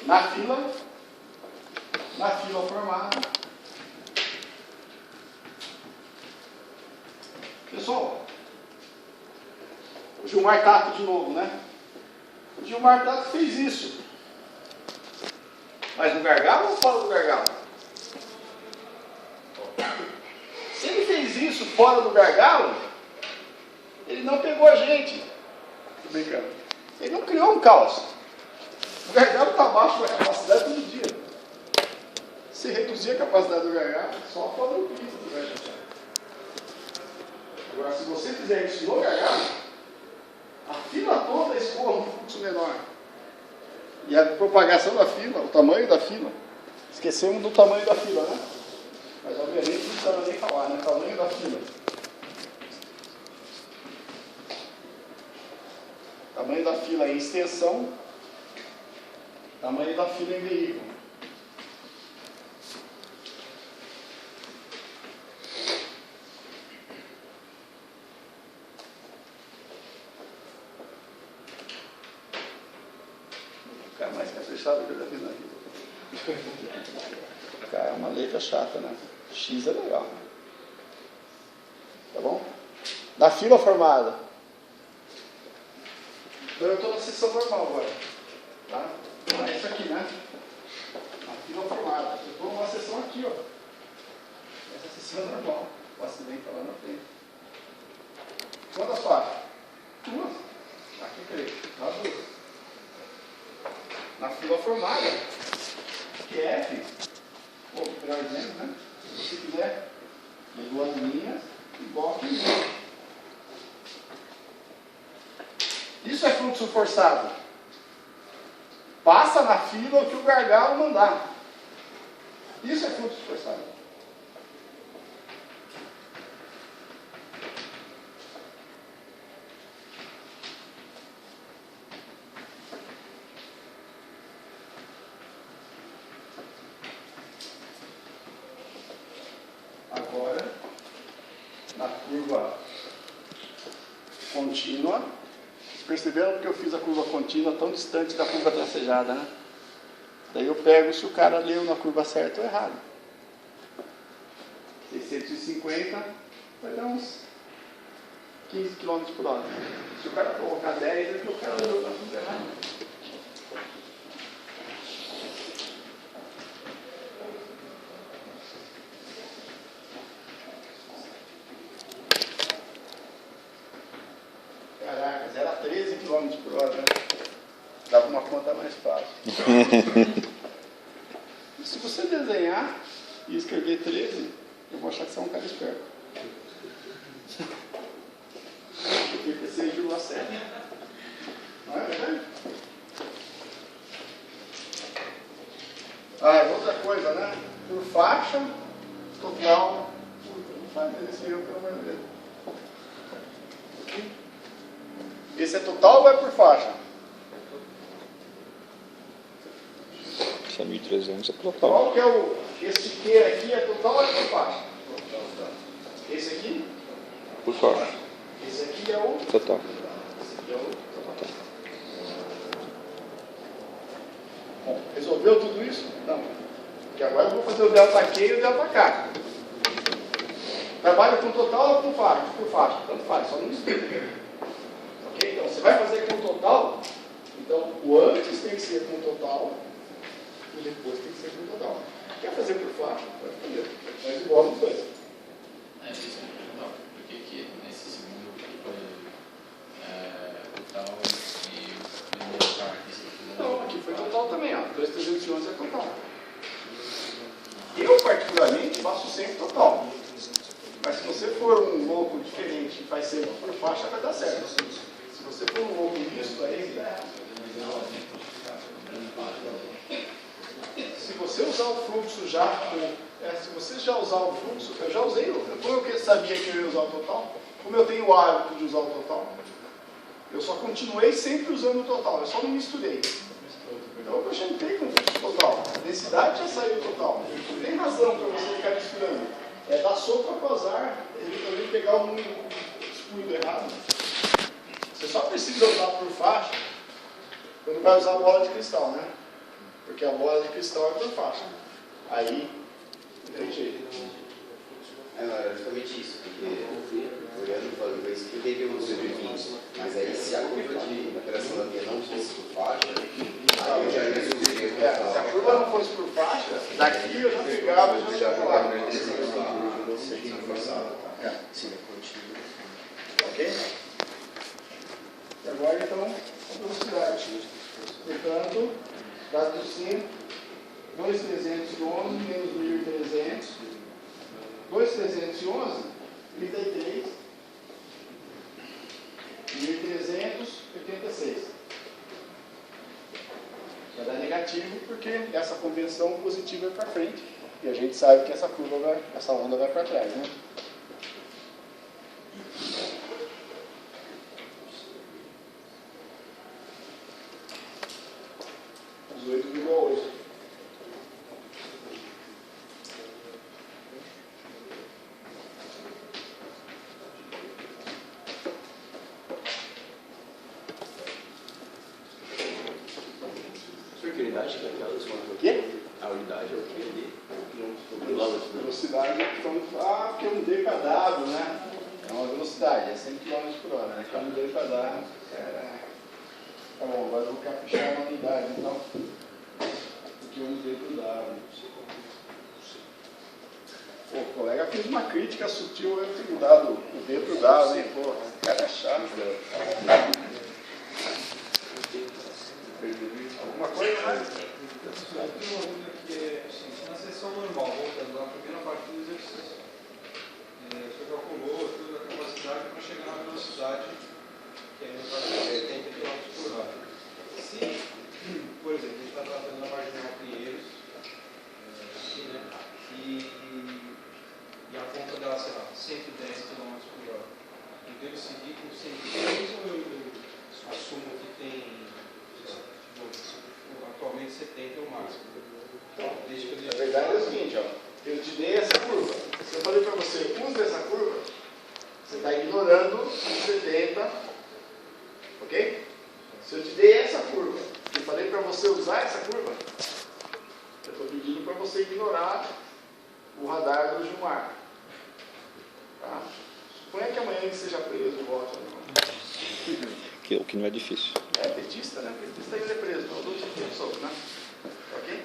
Na fila formada. Pessoal, o Gilmar Tato de novo, né? O Gilmar Tato fez isso. Mas no gargalo ou fora do gargalo? Se ele fez isso fora do gargalo, ele não pegou a gente. Tô brincando. Ele não criou um caos. O gargalo está abaixo da capacidade todo dia. Se reduzir a capacidade do gargalo, só fora do piso do gargalo. Agora, se você fizer isso no gargalo, a fila toda escorre um fluxo menor. E a propagação da fila, o tamanho da fila, esquecemos do tamanho da fila, né? Mas obviamente não precisava nem falar, né? O tamanho da fila. Tamanho da fila em extensão, tamanho da fila em veículo. O cara mais caprichado que eu já fiz na vida. Cara, é uma letra chata, né? X é legal. Tá bom? Na fila formada. Então eu estou na seção normal agora. Tá? Então é isso aqui, né? Na fila formada. Eu estou numa seção aqui, ó. Essa seção é normal. O acidente está lá na frente. Quantas faixas? 2. Aqui 3. Tá 2. Na fila formada. Que é F. Pô, melhor exemplo, né? Se você quiser, de 2 linhas, igual aqui. Isso é fluxo forçado. Passa na fila o que o gargalo mandar. Isso é fluxo forçado. Agora, na curva contínua, perceberam que eu fiz a curva contínua tão distante da curva tracejada, né? Daí eu pego se o cara leu na curva certa ou errado. 650 vai dar uns 15 km por hora. Se o cara colocar 10, é porque o cara leu na curva errada. Caraca, era 13 km por hora, né? Dava uma conta mais fácil. Se você desenhar e escrever 13, eu vou achar que você é um cara esperto. Porque você viu a série. Não é verdade? Ah, outra coisa, né? Por faixa, total. Não faz esse erro, pelo amor de Deus. Esse é total ou é por faixa? Se é 1.300 é total. Qual que é o... Esse Q aqui é total ou é por faixa? Esse aqui? Por faixa. Esse aqui é o... Total. Esse aqui é o total. Bom, resolveu tudo isso? Não. Porque agora eu vou fazer o delta Q e o delta K. Trabalha com total ou com faixa? Por faixa. Tanto faz, só não mistura. Ok? Então, você vai fazer com total. Então, o antes tem que ser com total. E depois tem que ser com total. Quer fazer por faixa? Pode fazer. Mas igual nos dois. Por que nesse segundo foi total e o primeiro parte? Não, aqui foi total também. 2.311 é total. Eu, particularmente, faço sempre total. Mas se você for um louco diferente e faz sempre por faixa, vai dar certo. Se você for um louco misto, aí dá errado. Se você usar o fluxo já, se você já usar o fluxo, eu já usei, como eu sabia que eu ia usar o total, como eu tenho o hábito de usar o total, eu só continuei sempre usando o total, eu só não misturei. Então eu já entrei com o fluxo total, a densidade já saiu total, não tem razão para você ficar misturando. É dar sopa com azar, ele pegar um excluído errado. Você só precisa usar por faixa quando vai usar a bola de cristal, né? Porque a bola de cristal é por faixa. Aí, não tem jeito. Não, era justamente isso, porque olhando falando, eu expliquei que eu uso de 20, mas aí se a curva de operação da minha não fosse por faixa, aí eu já ia subir. Se a curva não fosse por faixa, daqui eu já pegava e já calculava. Ok? E agora então, a velocidade. Portanto, traduzindo, 2.311 menos 1.300. 2.311, 33. 1.300, 86. Vai dar negativo porque essa convenção positiva é para frente. E a gente sabe que essa onda vai para trás, né? Velocidade, porque é um D quadrado, né? É uma velocidade, é 100 km por hora, né? Que é um D quadrado. Tá bom, agora eu vou caprichar na unidade, então. Porque é um D pro W. Pô, o colega fez uma crítica sutil, eu tenho mudado o D pro W, hein? Pô, o cara é chato, alguma coisa, né? Na sessão normal, voltando à primeira parte do exercício, você calculou toda a capacidade para chegar na velocidade que é no caso de 80 km por hora. Se, por exemplo, a gente está tratando da marginal Pinheiros, aqui, né? E a conta dela, sei lá, 110 km por hora. Eu devo seguir com 110 ou eu assumo que tem, atualmente 70 é o máximo? A verdade é o seguinte, ó, eu te dei essa curva. Se eu falei para você, use essa curva, você está ignorando os 70, ok? Se eu te dei essa curva, eu falei para você usar essa curva, eu estou pedindo para você ignorar o radar do Gilmar. Tá? Suponha que amanhã ele seja preso de volta. O que não é difícil. É petista, né? Petista ainda é preso, então eu dou de solto, né? Ok?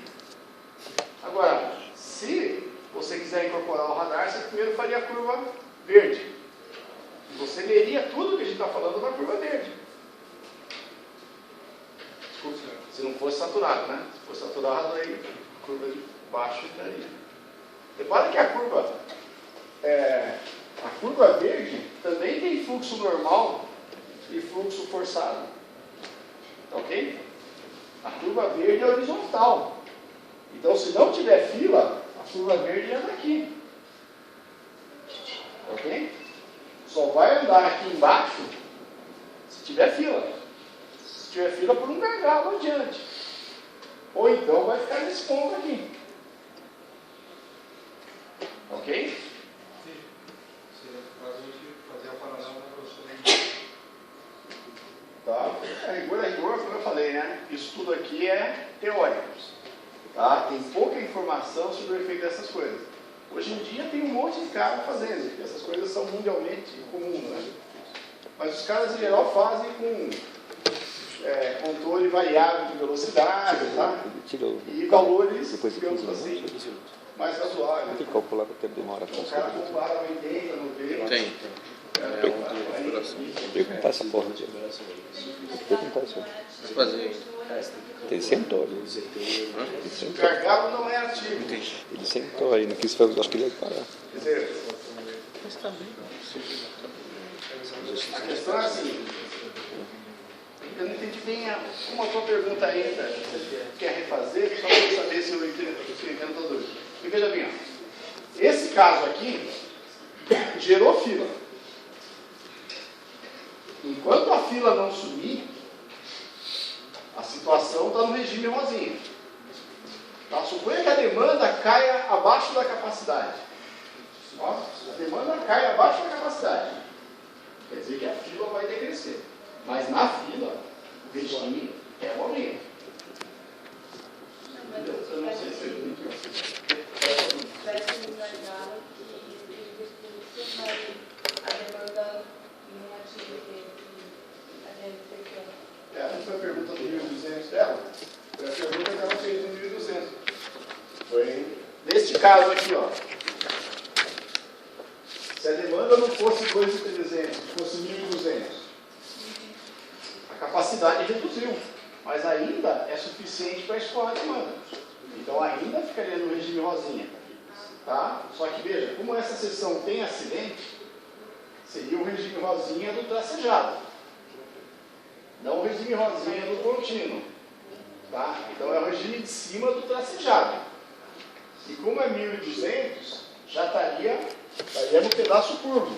Agora, se você quiser incorporar o radar, você primeiro faria a curva verde. E você leria tudo que a gente está falando na curva verde. Desculpa, se não fosse saturado, né? Se fosse saturado, aí a curva de baixo entraria. Repara que a curva verde também tem fluxo normal e fluxo forçado. Ok? A curva verde é horizontal. Então, se não tiver fila, a curva verde anda aqui. Ok? Só vai andar aqui embaixo se tiver fila. Se tiver fila, por um gargalo adiante. ou então vai ficar nesse ponto aqui. Ok? Fazer a paralela da professora. Tá? Rigor, como eu falei, né? Isso tudo aqui é teórico. Tá? Tem pouca informação sobre o efeito dessas coisas. Hoje em dia tem um monte de cara fazendo, porque essas coisas são mundialmente comuns, né? Mas os caras em geral fazem com controle variável de velocidade, tá? E valores, digamos assim, mais razoáveis. Tem que calcular quanto tempo demora. O cara compara 80, 90. Tem. Perguntar essa porra. Perguntar isso. Fazer. Ele sentou ali. O gargalo não é ativo. Ele sentou aí, não quis fazer, acho que ele ia parar. Quer dizer, a questão é assim, eu não entendi bem como a tua pergunta ainda, você quer refazer, só para saber se eu entendo todo isso. E veja bem, ó, esse caso aqui gerou fila. Enquanto a fila não sumir, a situação está no regime rosinha. Tá? Suponha que a demanda caia abaixo da capacidade. Ó, a demanda cai abaixo da capacidade. Quer dizer que a fila vai decrescer. Mas na fila, o regime é bolinha. Eu não sei se eu entendi. A demanda negativa que a gente tem. Essa foi a pergunta do 1.200 dela. Foi a pergunta que ela fez no 1.200. Foi neste caso aqui, ó. Se a demanda não fosse 2.300, fosse 1.200, a capacidade reduziu, mas ainda é suficiente para escoar a demanda. Então ainda ficaria no regime rosinha. Tá? Só que veja, como essa seção tem acidente, seria o regime rosinha do tracejado. Não o regime rosinha do contínuo. Tá? Então é o regime de cima do tracejado. E como é 1.200, já estaria no pedaço curvo.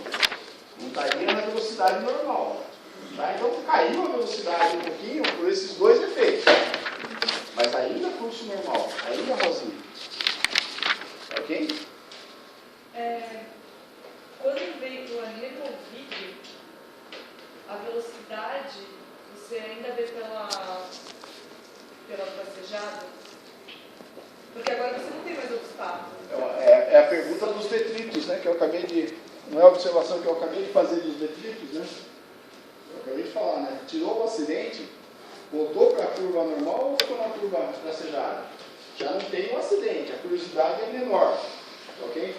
Não estaria na velocidade normal. Tá? Então caiu a velocidade um pouquinho por esses dois efeitos. Mas ainda fluxo normal, ainda rosinha. Ok? Quando o veículo é removido, a velocidade você ainda vê pela tracejada? Porque agora você não tem mais obstáculo. É a pergunta dos detritos, né? Que eu acabei de. Não é a observação que eu acabei de fazer dos detritos, né? Eu acabei de falar, né? Tirou o acidente, voltou para a curva normal ou ficou na curva tracejada? Já não tem o acidente, a curiosidade é menor. Ok?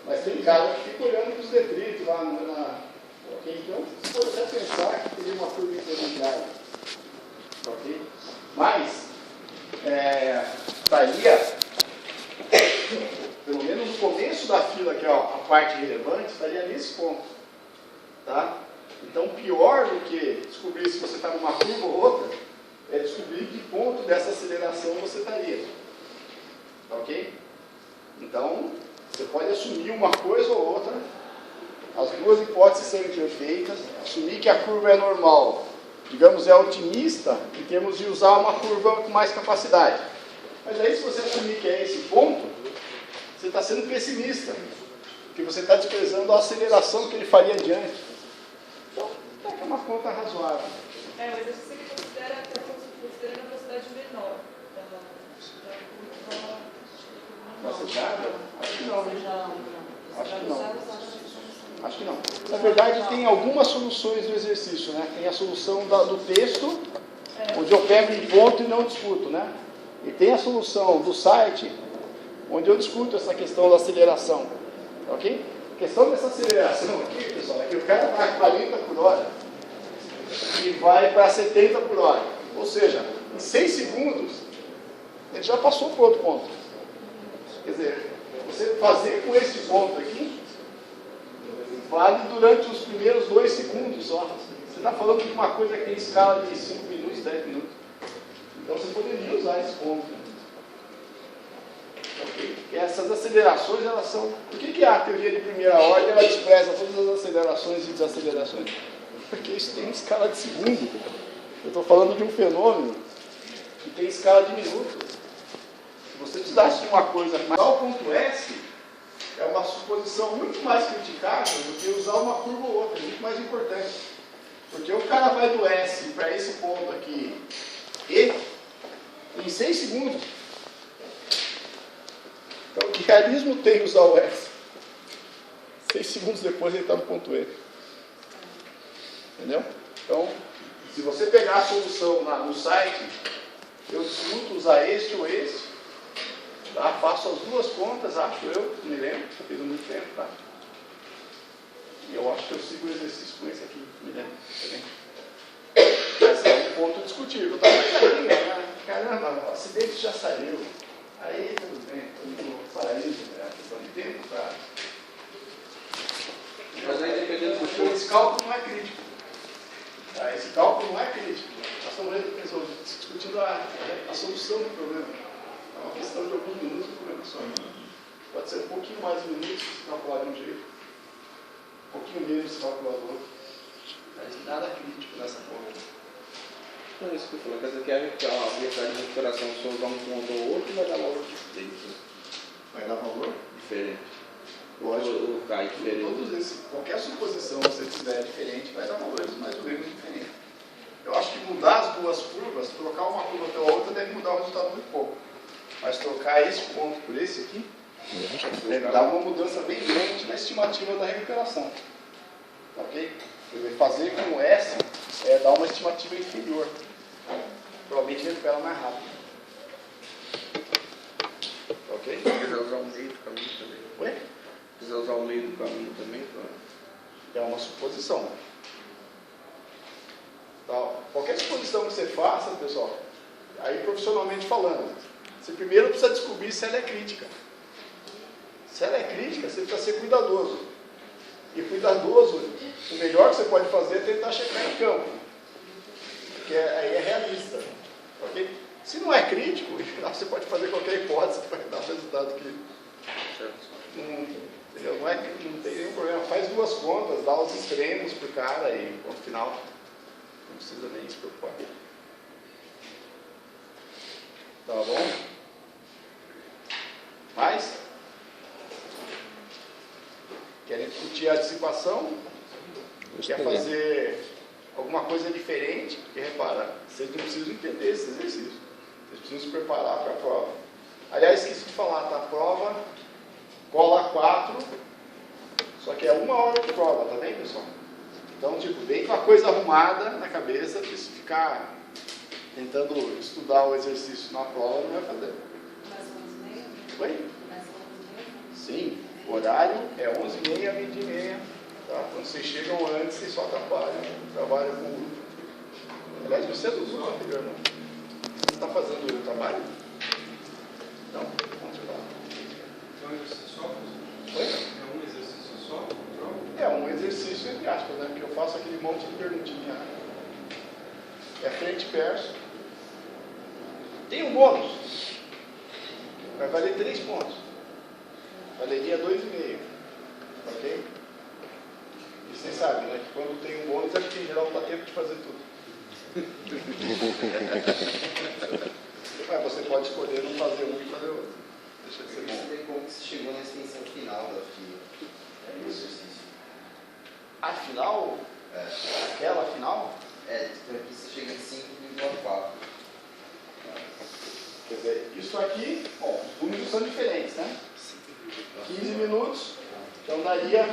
Mas tem cara que fica olhando para os detritos lá ok? Então, você pode até pensar que teria uma curva intermediária. Ok? Mas, estaria, pelo menos no começo da fila, que é a parte relevante, estaria nesse ponto. Tá? Então, pior do que descobrir se você está numa curva ou outra, é descobrir que ponto dessa aceleração você estaria. Ok? Então, você pode assumir uma coisa ou outra, as duas hipóteses serem perfeitas, assumir que a curva é normal, digamos, é otimista, e temos de usar uma curva com mais capacidade. Mas aí, se você assumir que é esse ponto, você está sendo pessimista, porque você está desprezando a aceleração que ele faria adiante. Então, é uma conta razoável. Mas eu sei que considera a velocidade menor da curva. Tracejada? Acho que não. Acho que não. Acho que não. Na verdade, tem algumas soluções do exercício, né? Tem a solução do texto, onde eu pego um ponto e não discuto, né? E tem a solução do site, onde eu discuto essa questão da aceleração. Ok? A questão dessa aceleração aqui, pessoal, é que o cara vai a 40 por hora e vai para 70 por hora. Ou seja, em 6 segundos, ele já passou para outro ponto. Quer dizer, você fazer com esse ponto aqui, vale durante os primeiros 2 segundos só. Você está falando de uma coisa que tem escala de 5 minutos, 10 minutos. Então você poderia usar esse ponto. Okay? Porque essas acelerações, elas são... Por que a teoria de primeira ordem ela despreza todas as acelerações e desacelerações? Porque isso tem escala de segundo. Eu estou falando de um fenômeno que tem escala de minutos. Se você precisasse de uma coisa, mas usar o ponto S é uma suposição muito mais criticável do que usar uma curva ou outra, é muito mais importante. Porque o cara vai do S para esse ponto aqui, E, em 6 segundos. Então, que realismo tem usar o S? 6 segundos depois ele está no ponto E. Entendeu? Então, se você pegar a solução no site, eu discuto usar este ou este, tá? Faço as duas contas, acho eu, me lembro, fiz muito tempo, tá? E eu acho que eu sigo o exercício com esse aqui, me lembro, também. Esse é um ponto discutível, tá? Mas aí, né? Caramba, o acidente já saiu, aí tudo bem, tudo no paraíso, né? Questão de tempo, tá? Mas aí dependendo do Porque esse cálculo não é crítico. Tá? Esse cálculo não é crítico. Nós estamos discutindo a solução do problema. É uma questão de alguns minutos do problema só. Pode ser um pouquinho mais de minutos se calcular de um jeito, um pouquinho menos se calcular do outro. Mas nada crítico nessa forma. Não é isso que eu falo. Quer dizer que a velocidade de recuperação, se eu usar um ponto ou outro, vai dar valor diferente. Vai dar valor? Diferente. Lógico. Ou cai diferente. Qualquer suposição que você tiver diferente vai dar valores mais ou menos diferentes. Eu acho que mudar as duas curvas, trocar uma curva pela outra, deve mudar o resultado muito pouco. Mas trocar esse ponto por esse aqui, deve dar uma mudança bem grande na estimativa da recuperação. Ok? Quer dizer, fazer com S é dar uma estimativa inferior. Provavelmente recupera mais rápido. Ok? Se quiser usar o meio do caminho também. Oi? Se quiser usar o meio do caminho também, claro. É uma suposição. Então, qualquer suposição que você faça, pessoal, aí profissionalmente falando, você primeiro precisa descobrir se ela é crítica. Se ela é crítica, você precisa ser cuidadoso. E cuidadoso, o melhor que você pode fazer é tentar chegar em campo. Porque aí é realista. Okay? Se não é crítico, você pode fazer qualquer hipótese que vai dar o resultado que... Entendeu? Não tem nenhum problema. Faz duas contas, dá os extremos para o cara e no final não precisa nem se preocupar. Tá bom? Mais? Querem discutir a dissipação? Quer fazer alguma coisa diferente? Porque repara, vocês não precisam entender esse exercício. Vocês precisam se preparar para a prova. Aliás, esqueci de falar, tá? Prova, cola 4, só que é 1 hora de prova, tá bem, pessoal? Então, tipo, bem com a coisa arrumada na cabeça, porque se ficar tentando estudar o exercício na prova, não vai fazer. Oi? Sim, o horário é 11h30 a 12h30. Tá? Quando vocês chegam antes, vocês só trabalham com o grupo. Aliás, você é do grupo anterior, não? Você está fazendo o trabalho? Não, vamos lá. É um exercício só? Oi? É um exercício só? É um exercício, entre aspas, né? Porque eu faço aquele monte de perguntinha. É frente e verso. Tem um bônus. Vai valer 3 pontos. Valeria 2,5. Ok? E vocês sabem, né? Que quando tem um bônus é porque em geral dá tempo de fazer tudo. Mas você pode escolher não fazer um e fazer outro. Deixa de ser Eu bom. queria saber como que você chegou na extensão final da fila do exercício. A final? Aquela final? Então aqui você chega em 5,4. Quer dizer, isso aqui, bom, os números são diferentes, né? 15 minutos, então daria,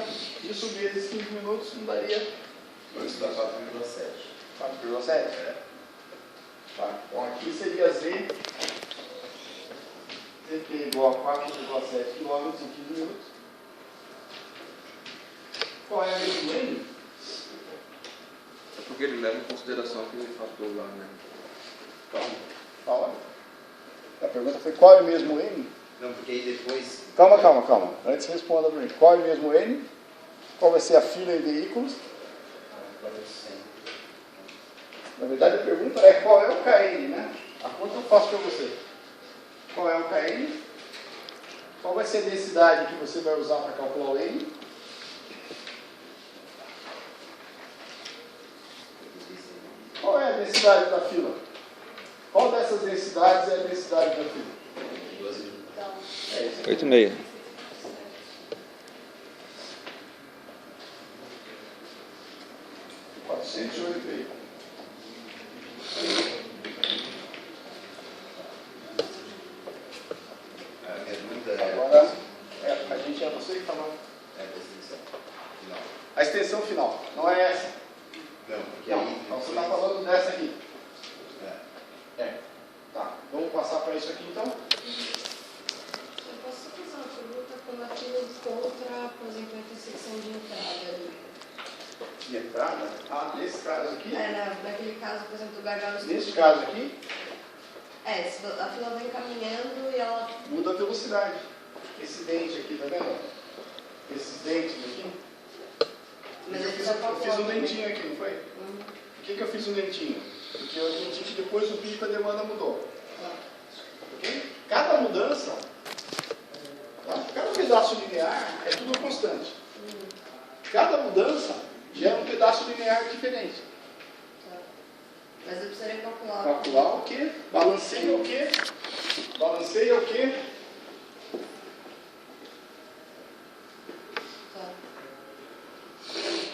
isso vezes 15 minutos, não daria... Isso dá 4,7. 4,7? Tá, então aqui seria Z que é igual a 4,7 km em 15 minutos. Qual é a mesmo N? É porque ele leva em consideração aquele fator lá, né? Calma, fala. A pergunta foi qual é o mesmo N? Não, porque aí depois... Calma. Antes responda para mim. Qual é o mesmo N? Qual vai ser a fila em veículos? Na verdade, a pergunta é qual é o KN, né? A conta eu faço para você. Qual é o KN? Qual vai ser a densidade que você vai usar para calcular o N? Qual é a densidade da fila? Qual dessas densidades é a densidade da fila? 2,5. 8,5. Agora, a gente é você que falou. A extensão final, não é essa. Não, porque Não, aí. então você está falando dessa aqui. Tá, vamos passar para isso aqui então. Eu posso fazer uma pergunta quando a fila encontra, por exemplo, a intersecção de entrada ali? De entrada? Ah, nesse caso aqui? Naquele caso, por exemplo, do gargalo. Nesse caso aqui, Se a fila vem caminhando e ela... muda a velocidade. Esse dente aqui, tá vendo? Esses dentes aqui. Mas eu ele fiz, já eu fiz um calculou dentinho aqui, não foi? Por que eu fiz um dentinho? Porque eu senti que depois do pico a demanda mudou. Ok? Cada mudança, tá? Cada pedaço linear é tudo constante. Cada mudança gera um pedaço linear diferente. Mas eu precisaria calcular. Calcular o quê? Balanceia o quê? Balanceia o quê?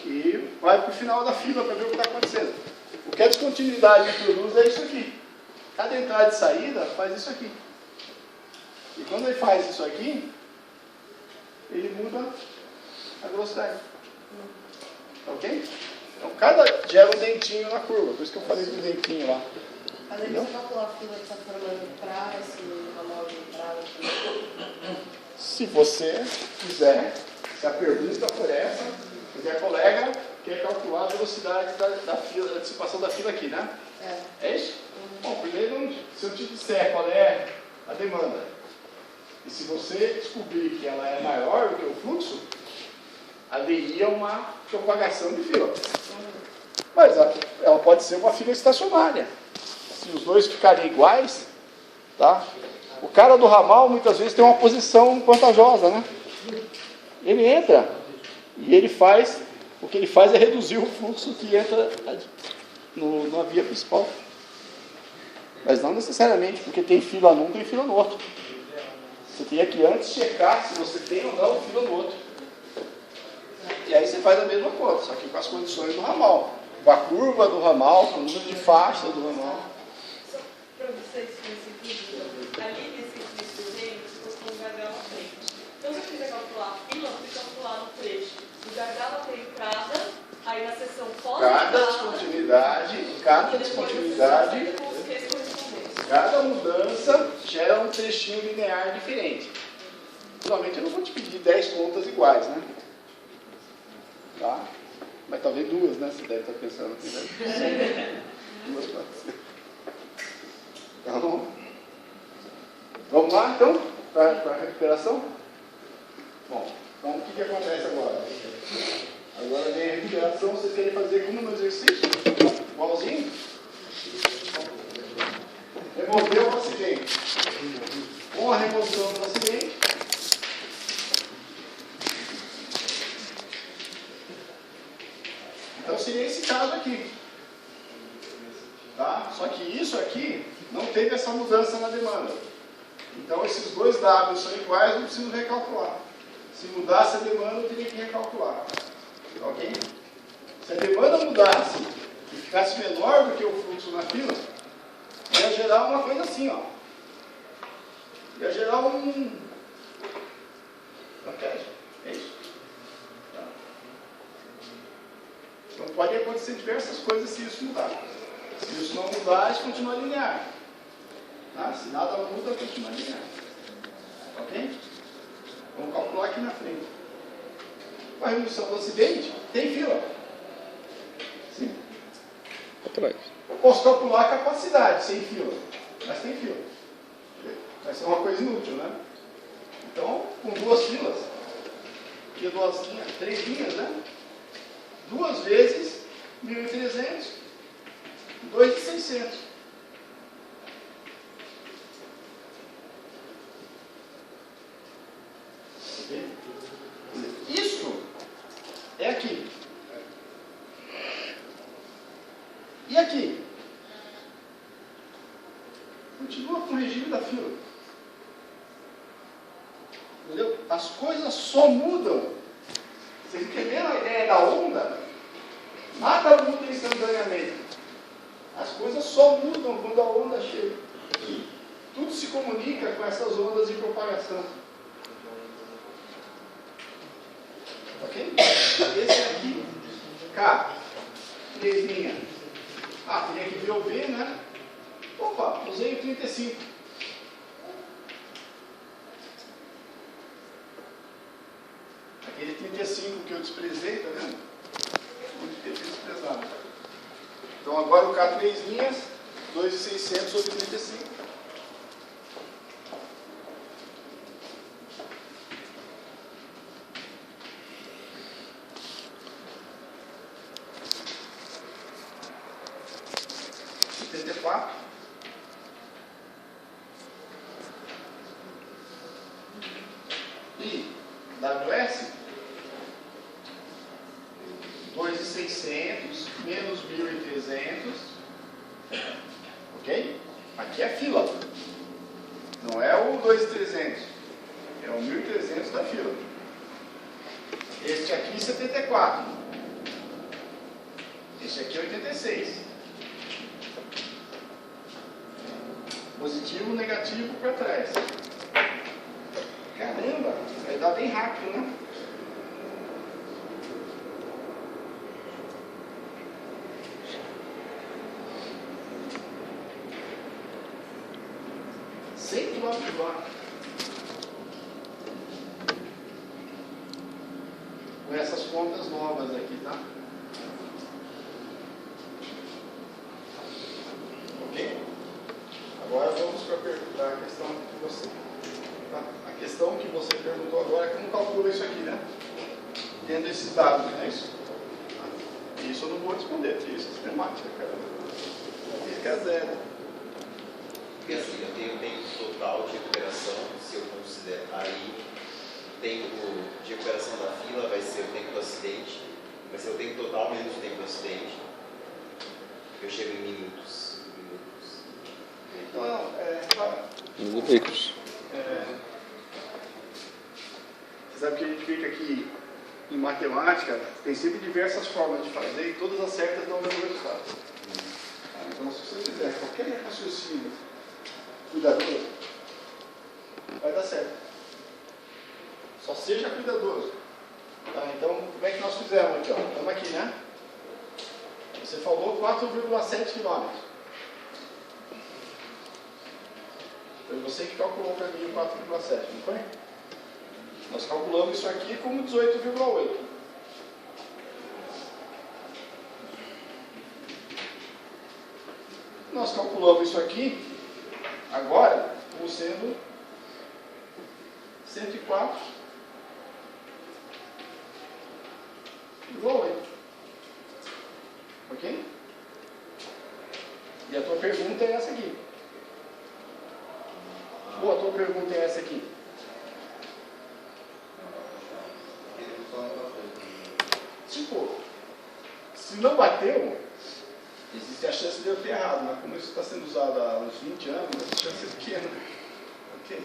E vai para o final da fila para ver o que está acontecendo. O que a descontinuidade produz é isso aqui. Cada entrada e saída faz isso aqui. E quando ele faz isso aqui, ele muda a velocidade. Ok? Então cada gera um dentinho na curva. Por isso que eu falei do dentinho lá. Mas aí você calcula a fila que está formando para esse ramal de entrada. Se você quiser, se a pergunta for essa, se a colega quer calcular a velocidade da fila, da dissipação da fila aqui, né? É isso? Bom, primeiro, se eu te disser qual é a demanda, e se você descobrir que ela é maior do que o fluxo, haveria uma propagação de fila. Mas ela pode ser uma fila estacionária. Se os dois ficarem iguais, tá? O cara do ramal muitas vezes tem uma posição vantajosa, né? Ele entra e ele faz, o que ele faz é reduzir o fluxo que entra na via principal. Mas não necessariamente, porque tem fila num, tem fila no outro. Você tem que antes checar se você tem ou não fila no outro. E aí você faz a mesma coisa, só que com as condições do ramal. Com a curva do ramal, com o número de faixas do ramal. Só para vocês conseguirem, ali nesse desenho, você colocou um gargalo à frente. Então, se eu quiser calcular a fila, eu tenho que calcular no trecho do gargalo até a entrada, aí na seção Cada descontinuidade, cada mudança gera um trechinho linear diferente. Naturalmente eu não vou te pedir 10 contas iguais, né? Tá? Mas talvez duas, né? Você deve estar pensando aqui, né? Duas pode ser. Então, vamos lá então, para a recuperação? Bom, então o que acontece agora? Agora vem a recuperação, vocês querem fazer como no exercício? Igualzinho? Remover o acidente. Com a remoção do acidente, então seria esse caso aqui. Tá? Só que isso aqui não teve essa mudança na demanda. Então esses dois dados são iguais, não preciso recalcular. Se mudasse a demanda, eu teria que recalcular. Ok? Se a demanda mudasse e ficasse menor do que o fluxo na fila, ia gerar uma coisa assim, ó. Ia gerar um... Ok? É isso. Tá. Então pode acontecer diversas coisas se isso mudar. Se isso não mudar, isso continua linear. Tá? Se nada muda, continua linear. Ok? Vamos calcular aqui na frente. Com a redução do acidente, tem fila. Sim. Atrás. Eu posso calcular a capacidade sem fila, mas tem fila. Vai ser uma coisa inútil, né? Então, com duas filas, aqui duas linhas, 3 linhas, né? 2 vezes 1.300, 2.600. Isso é aqui. E aqui? Continua com o regime da fila. as coisas só mudam. Vocês entenderam a ideia da onda? Nada muda instantaneamente. As coisas só mudam quando a onda chega. Tudo se comunica com essas ondas de propagação. Ok? Esse aqui, K, 3 linhas. Ah, teria que ver o V, né? Opa, usei o 35. Aquele 35 que eu desprezei, tá vendo? Onde teve desprezado. Então agora o K 3 linhas, 2.600 sobre 35. E WS 2.600 menos 1.300, ok? Aqui é fila, não é o 2.300, é o 1.300 da fila. Este aqui 74, este aqui 86. Positivo, negativo para trás. Caramba, vai dar bem rápido, né? Km por hora. Com essas contas novas aqui, tá? Ok? Agora vamos para a questão que você... Tá? A questão que você perguntou agora é como calcula isso aqui, né? Tendo esses dados, não é isso? Isso eu não vou responder, porque isso é sistemática, cara. Fica zero. Porque assim, eu tenho tempo total de recuperação, se eu considerar aí, o tempo de recuperação da fila vai ser o tempo do acidente, vai ser o tempo total menos o tempo do acidente. Eu chego em minutos. Minutos. Você sabe que a gente fica aqui em matemática, tem sempre diversas formas de fazer e todas as certas dão o mesmo resultado. Então, se você fizer qualquer raciocínio cuidadoso, vai dar certo. Só seja cuidadoso. Tá? Então, como é que nós fizemos aqui? Ó? Estamos aqui, né? Você falou 4,7 km. Foi você que calculou para mim o 4,7, não foi? Nós calculamos isso aqui como 18,8. Nós calculamos isso aqui agora como sendo 104,8. Ok? E a tua pergunta é essa aqui. Ou a tua pergunta é essa aqui? Tipo, se não bateu, existe a chance de eu ter errado, mas como isso está sendo usado há uns 20 anos, essa chance é pequena. Okay?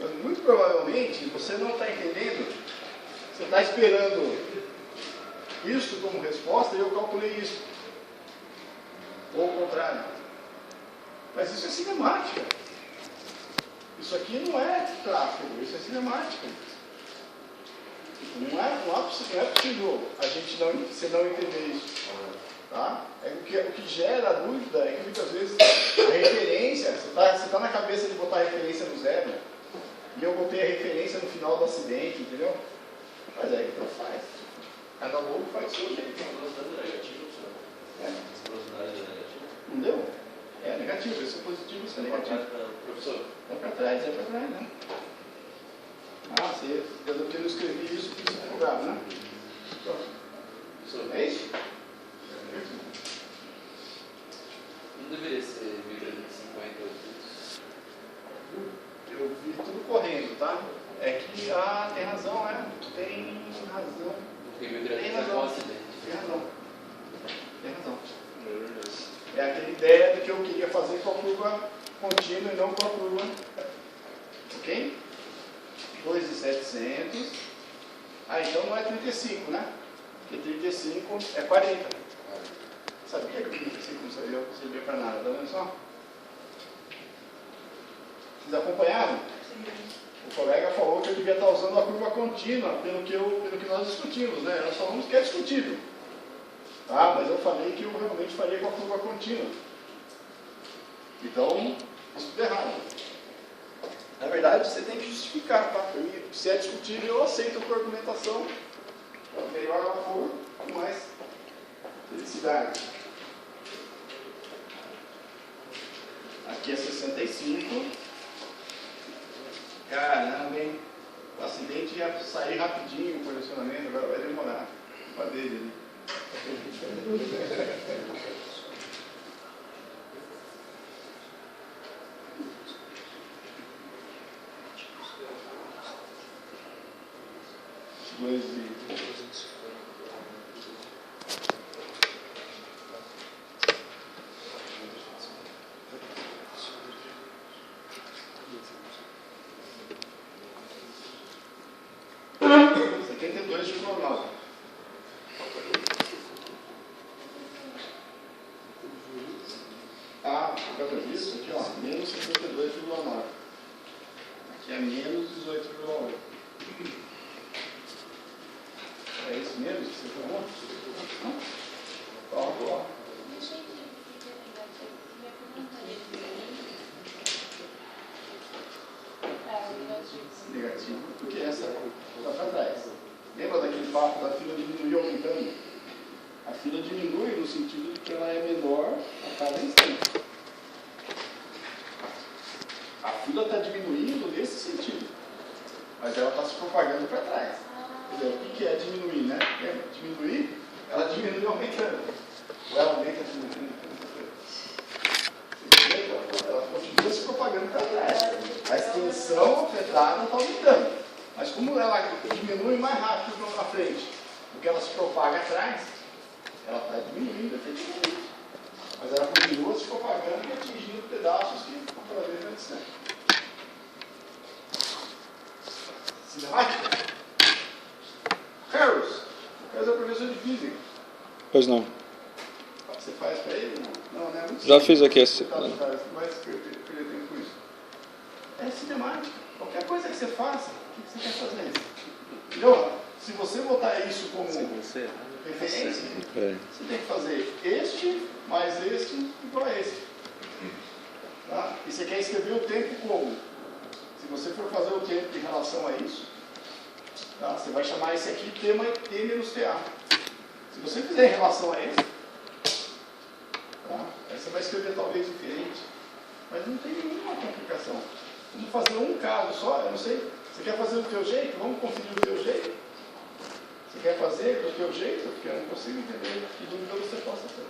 Mas muito provavelmente você não está entendendo, você está esperando isso como resposta e eu calculei isso. Ou ao contrário. Mas isso é cinemática. Isso aqui não é tráfego, isso é cinemática. Não é possível você não entender isso. Tá? O que gera dúvida é que muitas vezes a referência, você está na cabeça de botar a referência no zero, e eu botei a referência no final do acidente, entendeu? Mas aí então faz. Cada louco faz o seu jeito. Não deu? É negativo, isso é positivo, isso é negativo. Professor? É para trás, né? Ah, você, eu não escrevi isso que você programa, né? Pronto. É isso? Não deveria ser 1350 Eu vi tudo correndo, tá? É que tem razão, tem razão. Tem razão. É aquela ideia de que eu queria fazer com a curva contínua e não com a curva. Ok? 2.700. Então não é 35, né? Porque 35 é 40. Sabia que 35 não servia para nada, tá vendo só? Vocês acompanharam? O colega falou que eu devia estar usando a curva contínua, pelo que nós discutimos, né? Nós falamos que é discutível. Tá? Mas eu falei que eu realmente faria com a curva contínua. Então, isso é errado. Na verdade, você tem que justificar, tá? Se é discutível, eu aceito a tua argumentação. Melhor ela for, com mais felicidade. Aqui é 65. Caramba, hein? O acidente ia sair rapidinho o posicionamento, agora vai demorar. Culpa dele, né? Por causa disso, aqui ó, menos 52,9. Aqui é menos 18,8. É isso mesmo que você falou? Ó. Negativo, porque essa está para trás. Lembra daquele papo da fila diminuir aumentando? A fila diminui no sentido de que ela é menor a cada instante. A fila está diminuindo nesse sentido, mas ela está se propagando para trás. Entendeu? O que é diminuir, né? Diminuir, ela diminui aumentando. Ou ela aumenta diminuindo. Ela continua se propagando para trás. A extensão afetada está aumentando. Mas como ela diminui mais rápido na frente do que ela se propaga atrás, ela está diminuindo efetivamente. Mas ela continua se propagando e atingindo pedaços que cada vez mais distantes. Cinemática? Harris, é professor de física. Pois não. Você faz para ele? Não, né? Já fiz aqui esse. Não vai perder tempo com isso. É cinemática. Qualquer coisa que você faça, o que você quer fazer? Entendeu? Se você botar isso como referência, você tem que fazer este mais este igual a este. Tá? E você quer escrever o tempo como? Se você for fazer o tempo em relação a isso, tá? Você vai chamar esse aqui T menos TA. Se você fizer em relação a esse, tá? Aí você vai escrever talvez diferente, mas não tem nenhuma complicação. Vamos fazer um caso só, eu não sei. Você quer fazer do teu jeito? Vamos conferir do teu jeito? Você quer fazer do teu jeito? Porque eu não consigo entender que dúvida você possa ter.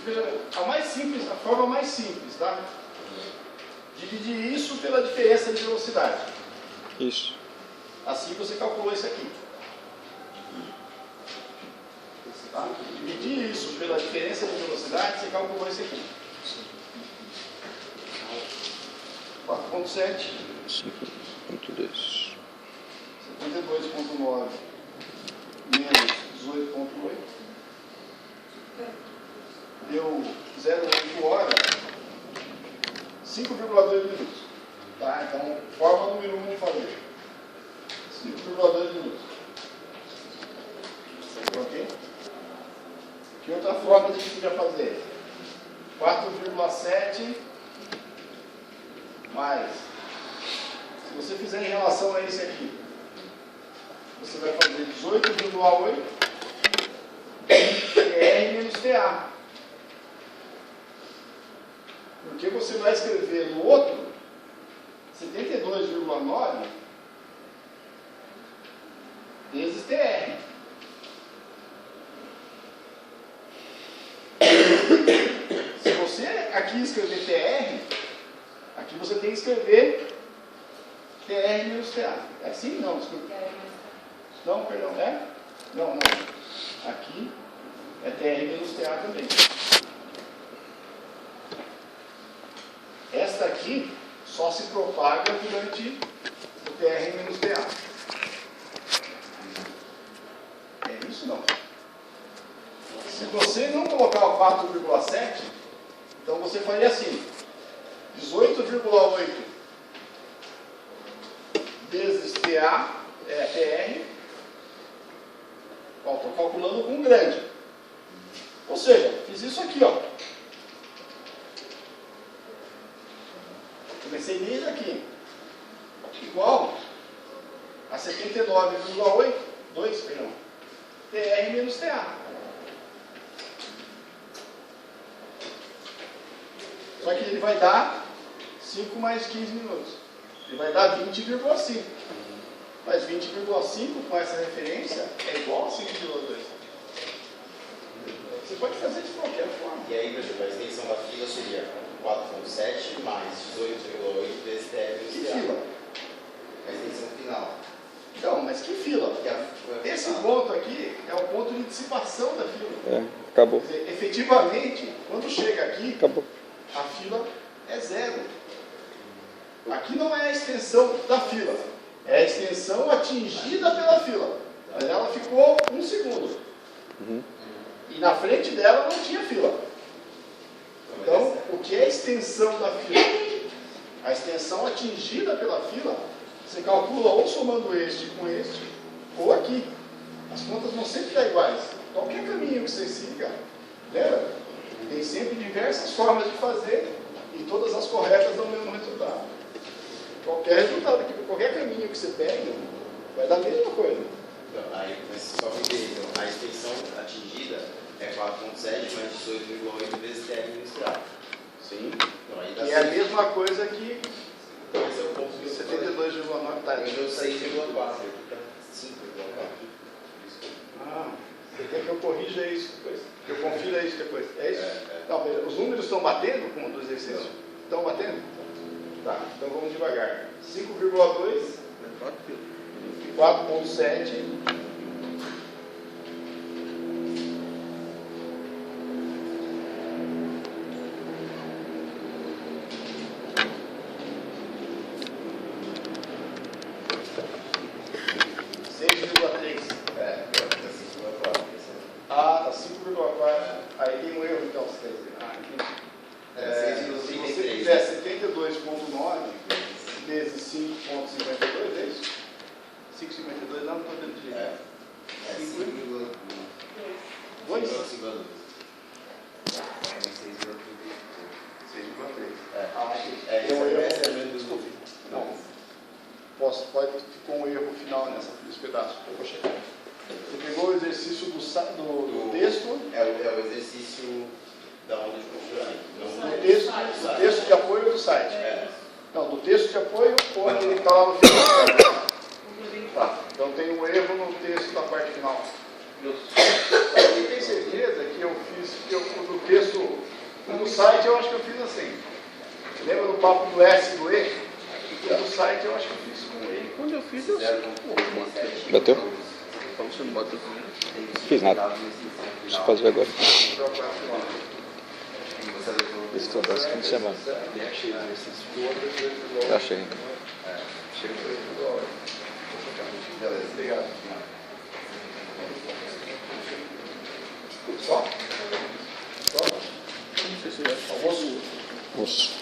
Veja, a forma mais simples, tá? Dividir isso pela diferença de velocidade. Isso. Assim você calculou isso aqui. Tá? Dividir isso pela diferença de velocidade, você calculou isso aqui. 4.7. 5.2. 72.9 menos 18.8. Deu 0,8 hora, 5,2 minutos. Tá? Então, forma número 1 vamos fazer. 5,2 minutos. Ok? Que outra forma a gente podia fazer? 4,7 mais. Se você fizer em relação a esse aqui, você vai fazer 18,8 TR menos TA. Porque você vai escrever no outro 72,9 vezes TR. Se você aqui escrever TR, aqui você tem que escrever TR menos TA. É assim? Não, desculpa. Não, perdão, é? Não. Aqui é TR menos TA também. Esta aqui só se propaga durante o TR menos TA. É isso não. Se você não colocar o 4,7, então você faria assim, 18,8 vezes TA, TR, estou calculando com um grande. Ou seja, fiz isso aqui, ó. Comecei desde aqui. Igual a 79,8, 2, perdão, TR menos TA. Só que ele vai dar 5 mais 15 minutos. Ele vai dar 20,5. Mas 20,5 com essa referência é igual a 5,2. Você pode fazer de qualquer forma. E aí, por exemplo, a extensão da fila seria 4,7 mais 18,8 vezes TR Que menos TA. fila? A extensão final. Então, mas que fila? Que a- Esse ponto aqui é o ponto de dissipação da fila. É, acabou. Quer dizer, efetivamente, quando chega aqui, Acabou. a fila é zero. Aqui não é a extensão da fila, é a extensão atingida pela fila. Mas ela ficou 1 segundo. Uhum. E na frente dela não tinha fila. Então, o que é a extensão da fila? A extensão atingida pela fila, você calcula ou somando este com este, ou aqui. As contas vão sempre dar iguais. Qualquer caminho que você siga, lembra? Tem sempre diversas formas de fazer e todas as corretas dão o mesmo resultado. Qualquer resultado, qualquer caminho que você pegue, vai dar a mesma coisa. Então, aí, mas só para entender, então, a extensão atingida é 4,7 mais 18,8 vezes TR menos TA. Sim. Então, aí dá E é a mesma coisa que Esse é o ponto que eu falei. 72,9 tá Aí deu aí. 6,4, aqui está 5,4. Ah, você quer que eu corrija isso depois? Que eu confira isso depois? É isso? É. Não, beleza. Os números estão batendo com o do exercício? Estão batendo? Tá, então vamos devagar. 5,2 e 4,7. Ah, tá 5,4. Aí tem um erro então, você quer dizer. Ah, entendi. Se você fizer 72,9 vezes 5,52, é isso? 5,52 não estou dando direito. É 5,2. 2? 6,2. 6,3. É. Ah, É, tem um erro. essa é a mesma Desculpe. dúvida. Não. Ficou um erro final nesse pedaço. Eu vou chegar. Você pegou o exercício do texto. É o exercício da onda de conjuramento. Do texto de apoio do site. É. Não, do texto de apoio ou aquele que está lá no final. Tá, então tem um erro no texto da parte final. E tem certeza que eu fiz, no texto, no site eu acho que eu fiz assim. Lembra do papo do S e do E? No site eu acho que eu fiz com o E. Quando eu fiz, eu Bateu? Como você não bateu? Fiz nada. Deixa eu fazer agora. Você Isso foi das fim de semana. Achei ainda. Beleza, obrigado. Só? Só? Almoço? Moço.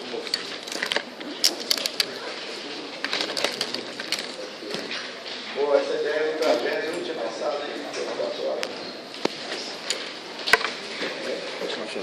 Pô, essa ideia do trapézio eu não tinha pensado aí. Ótimo, achei.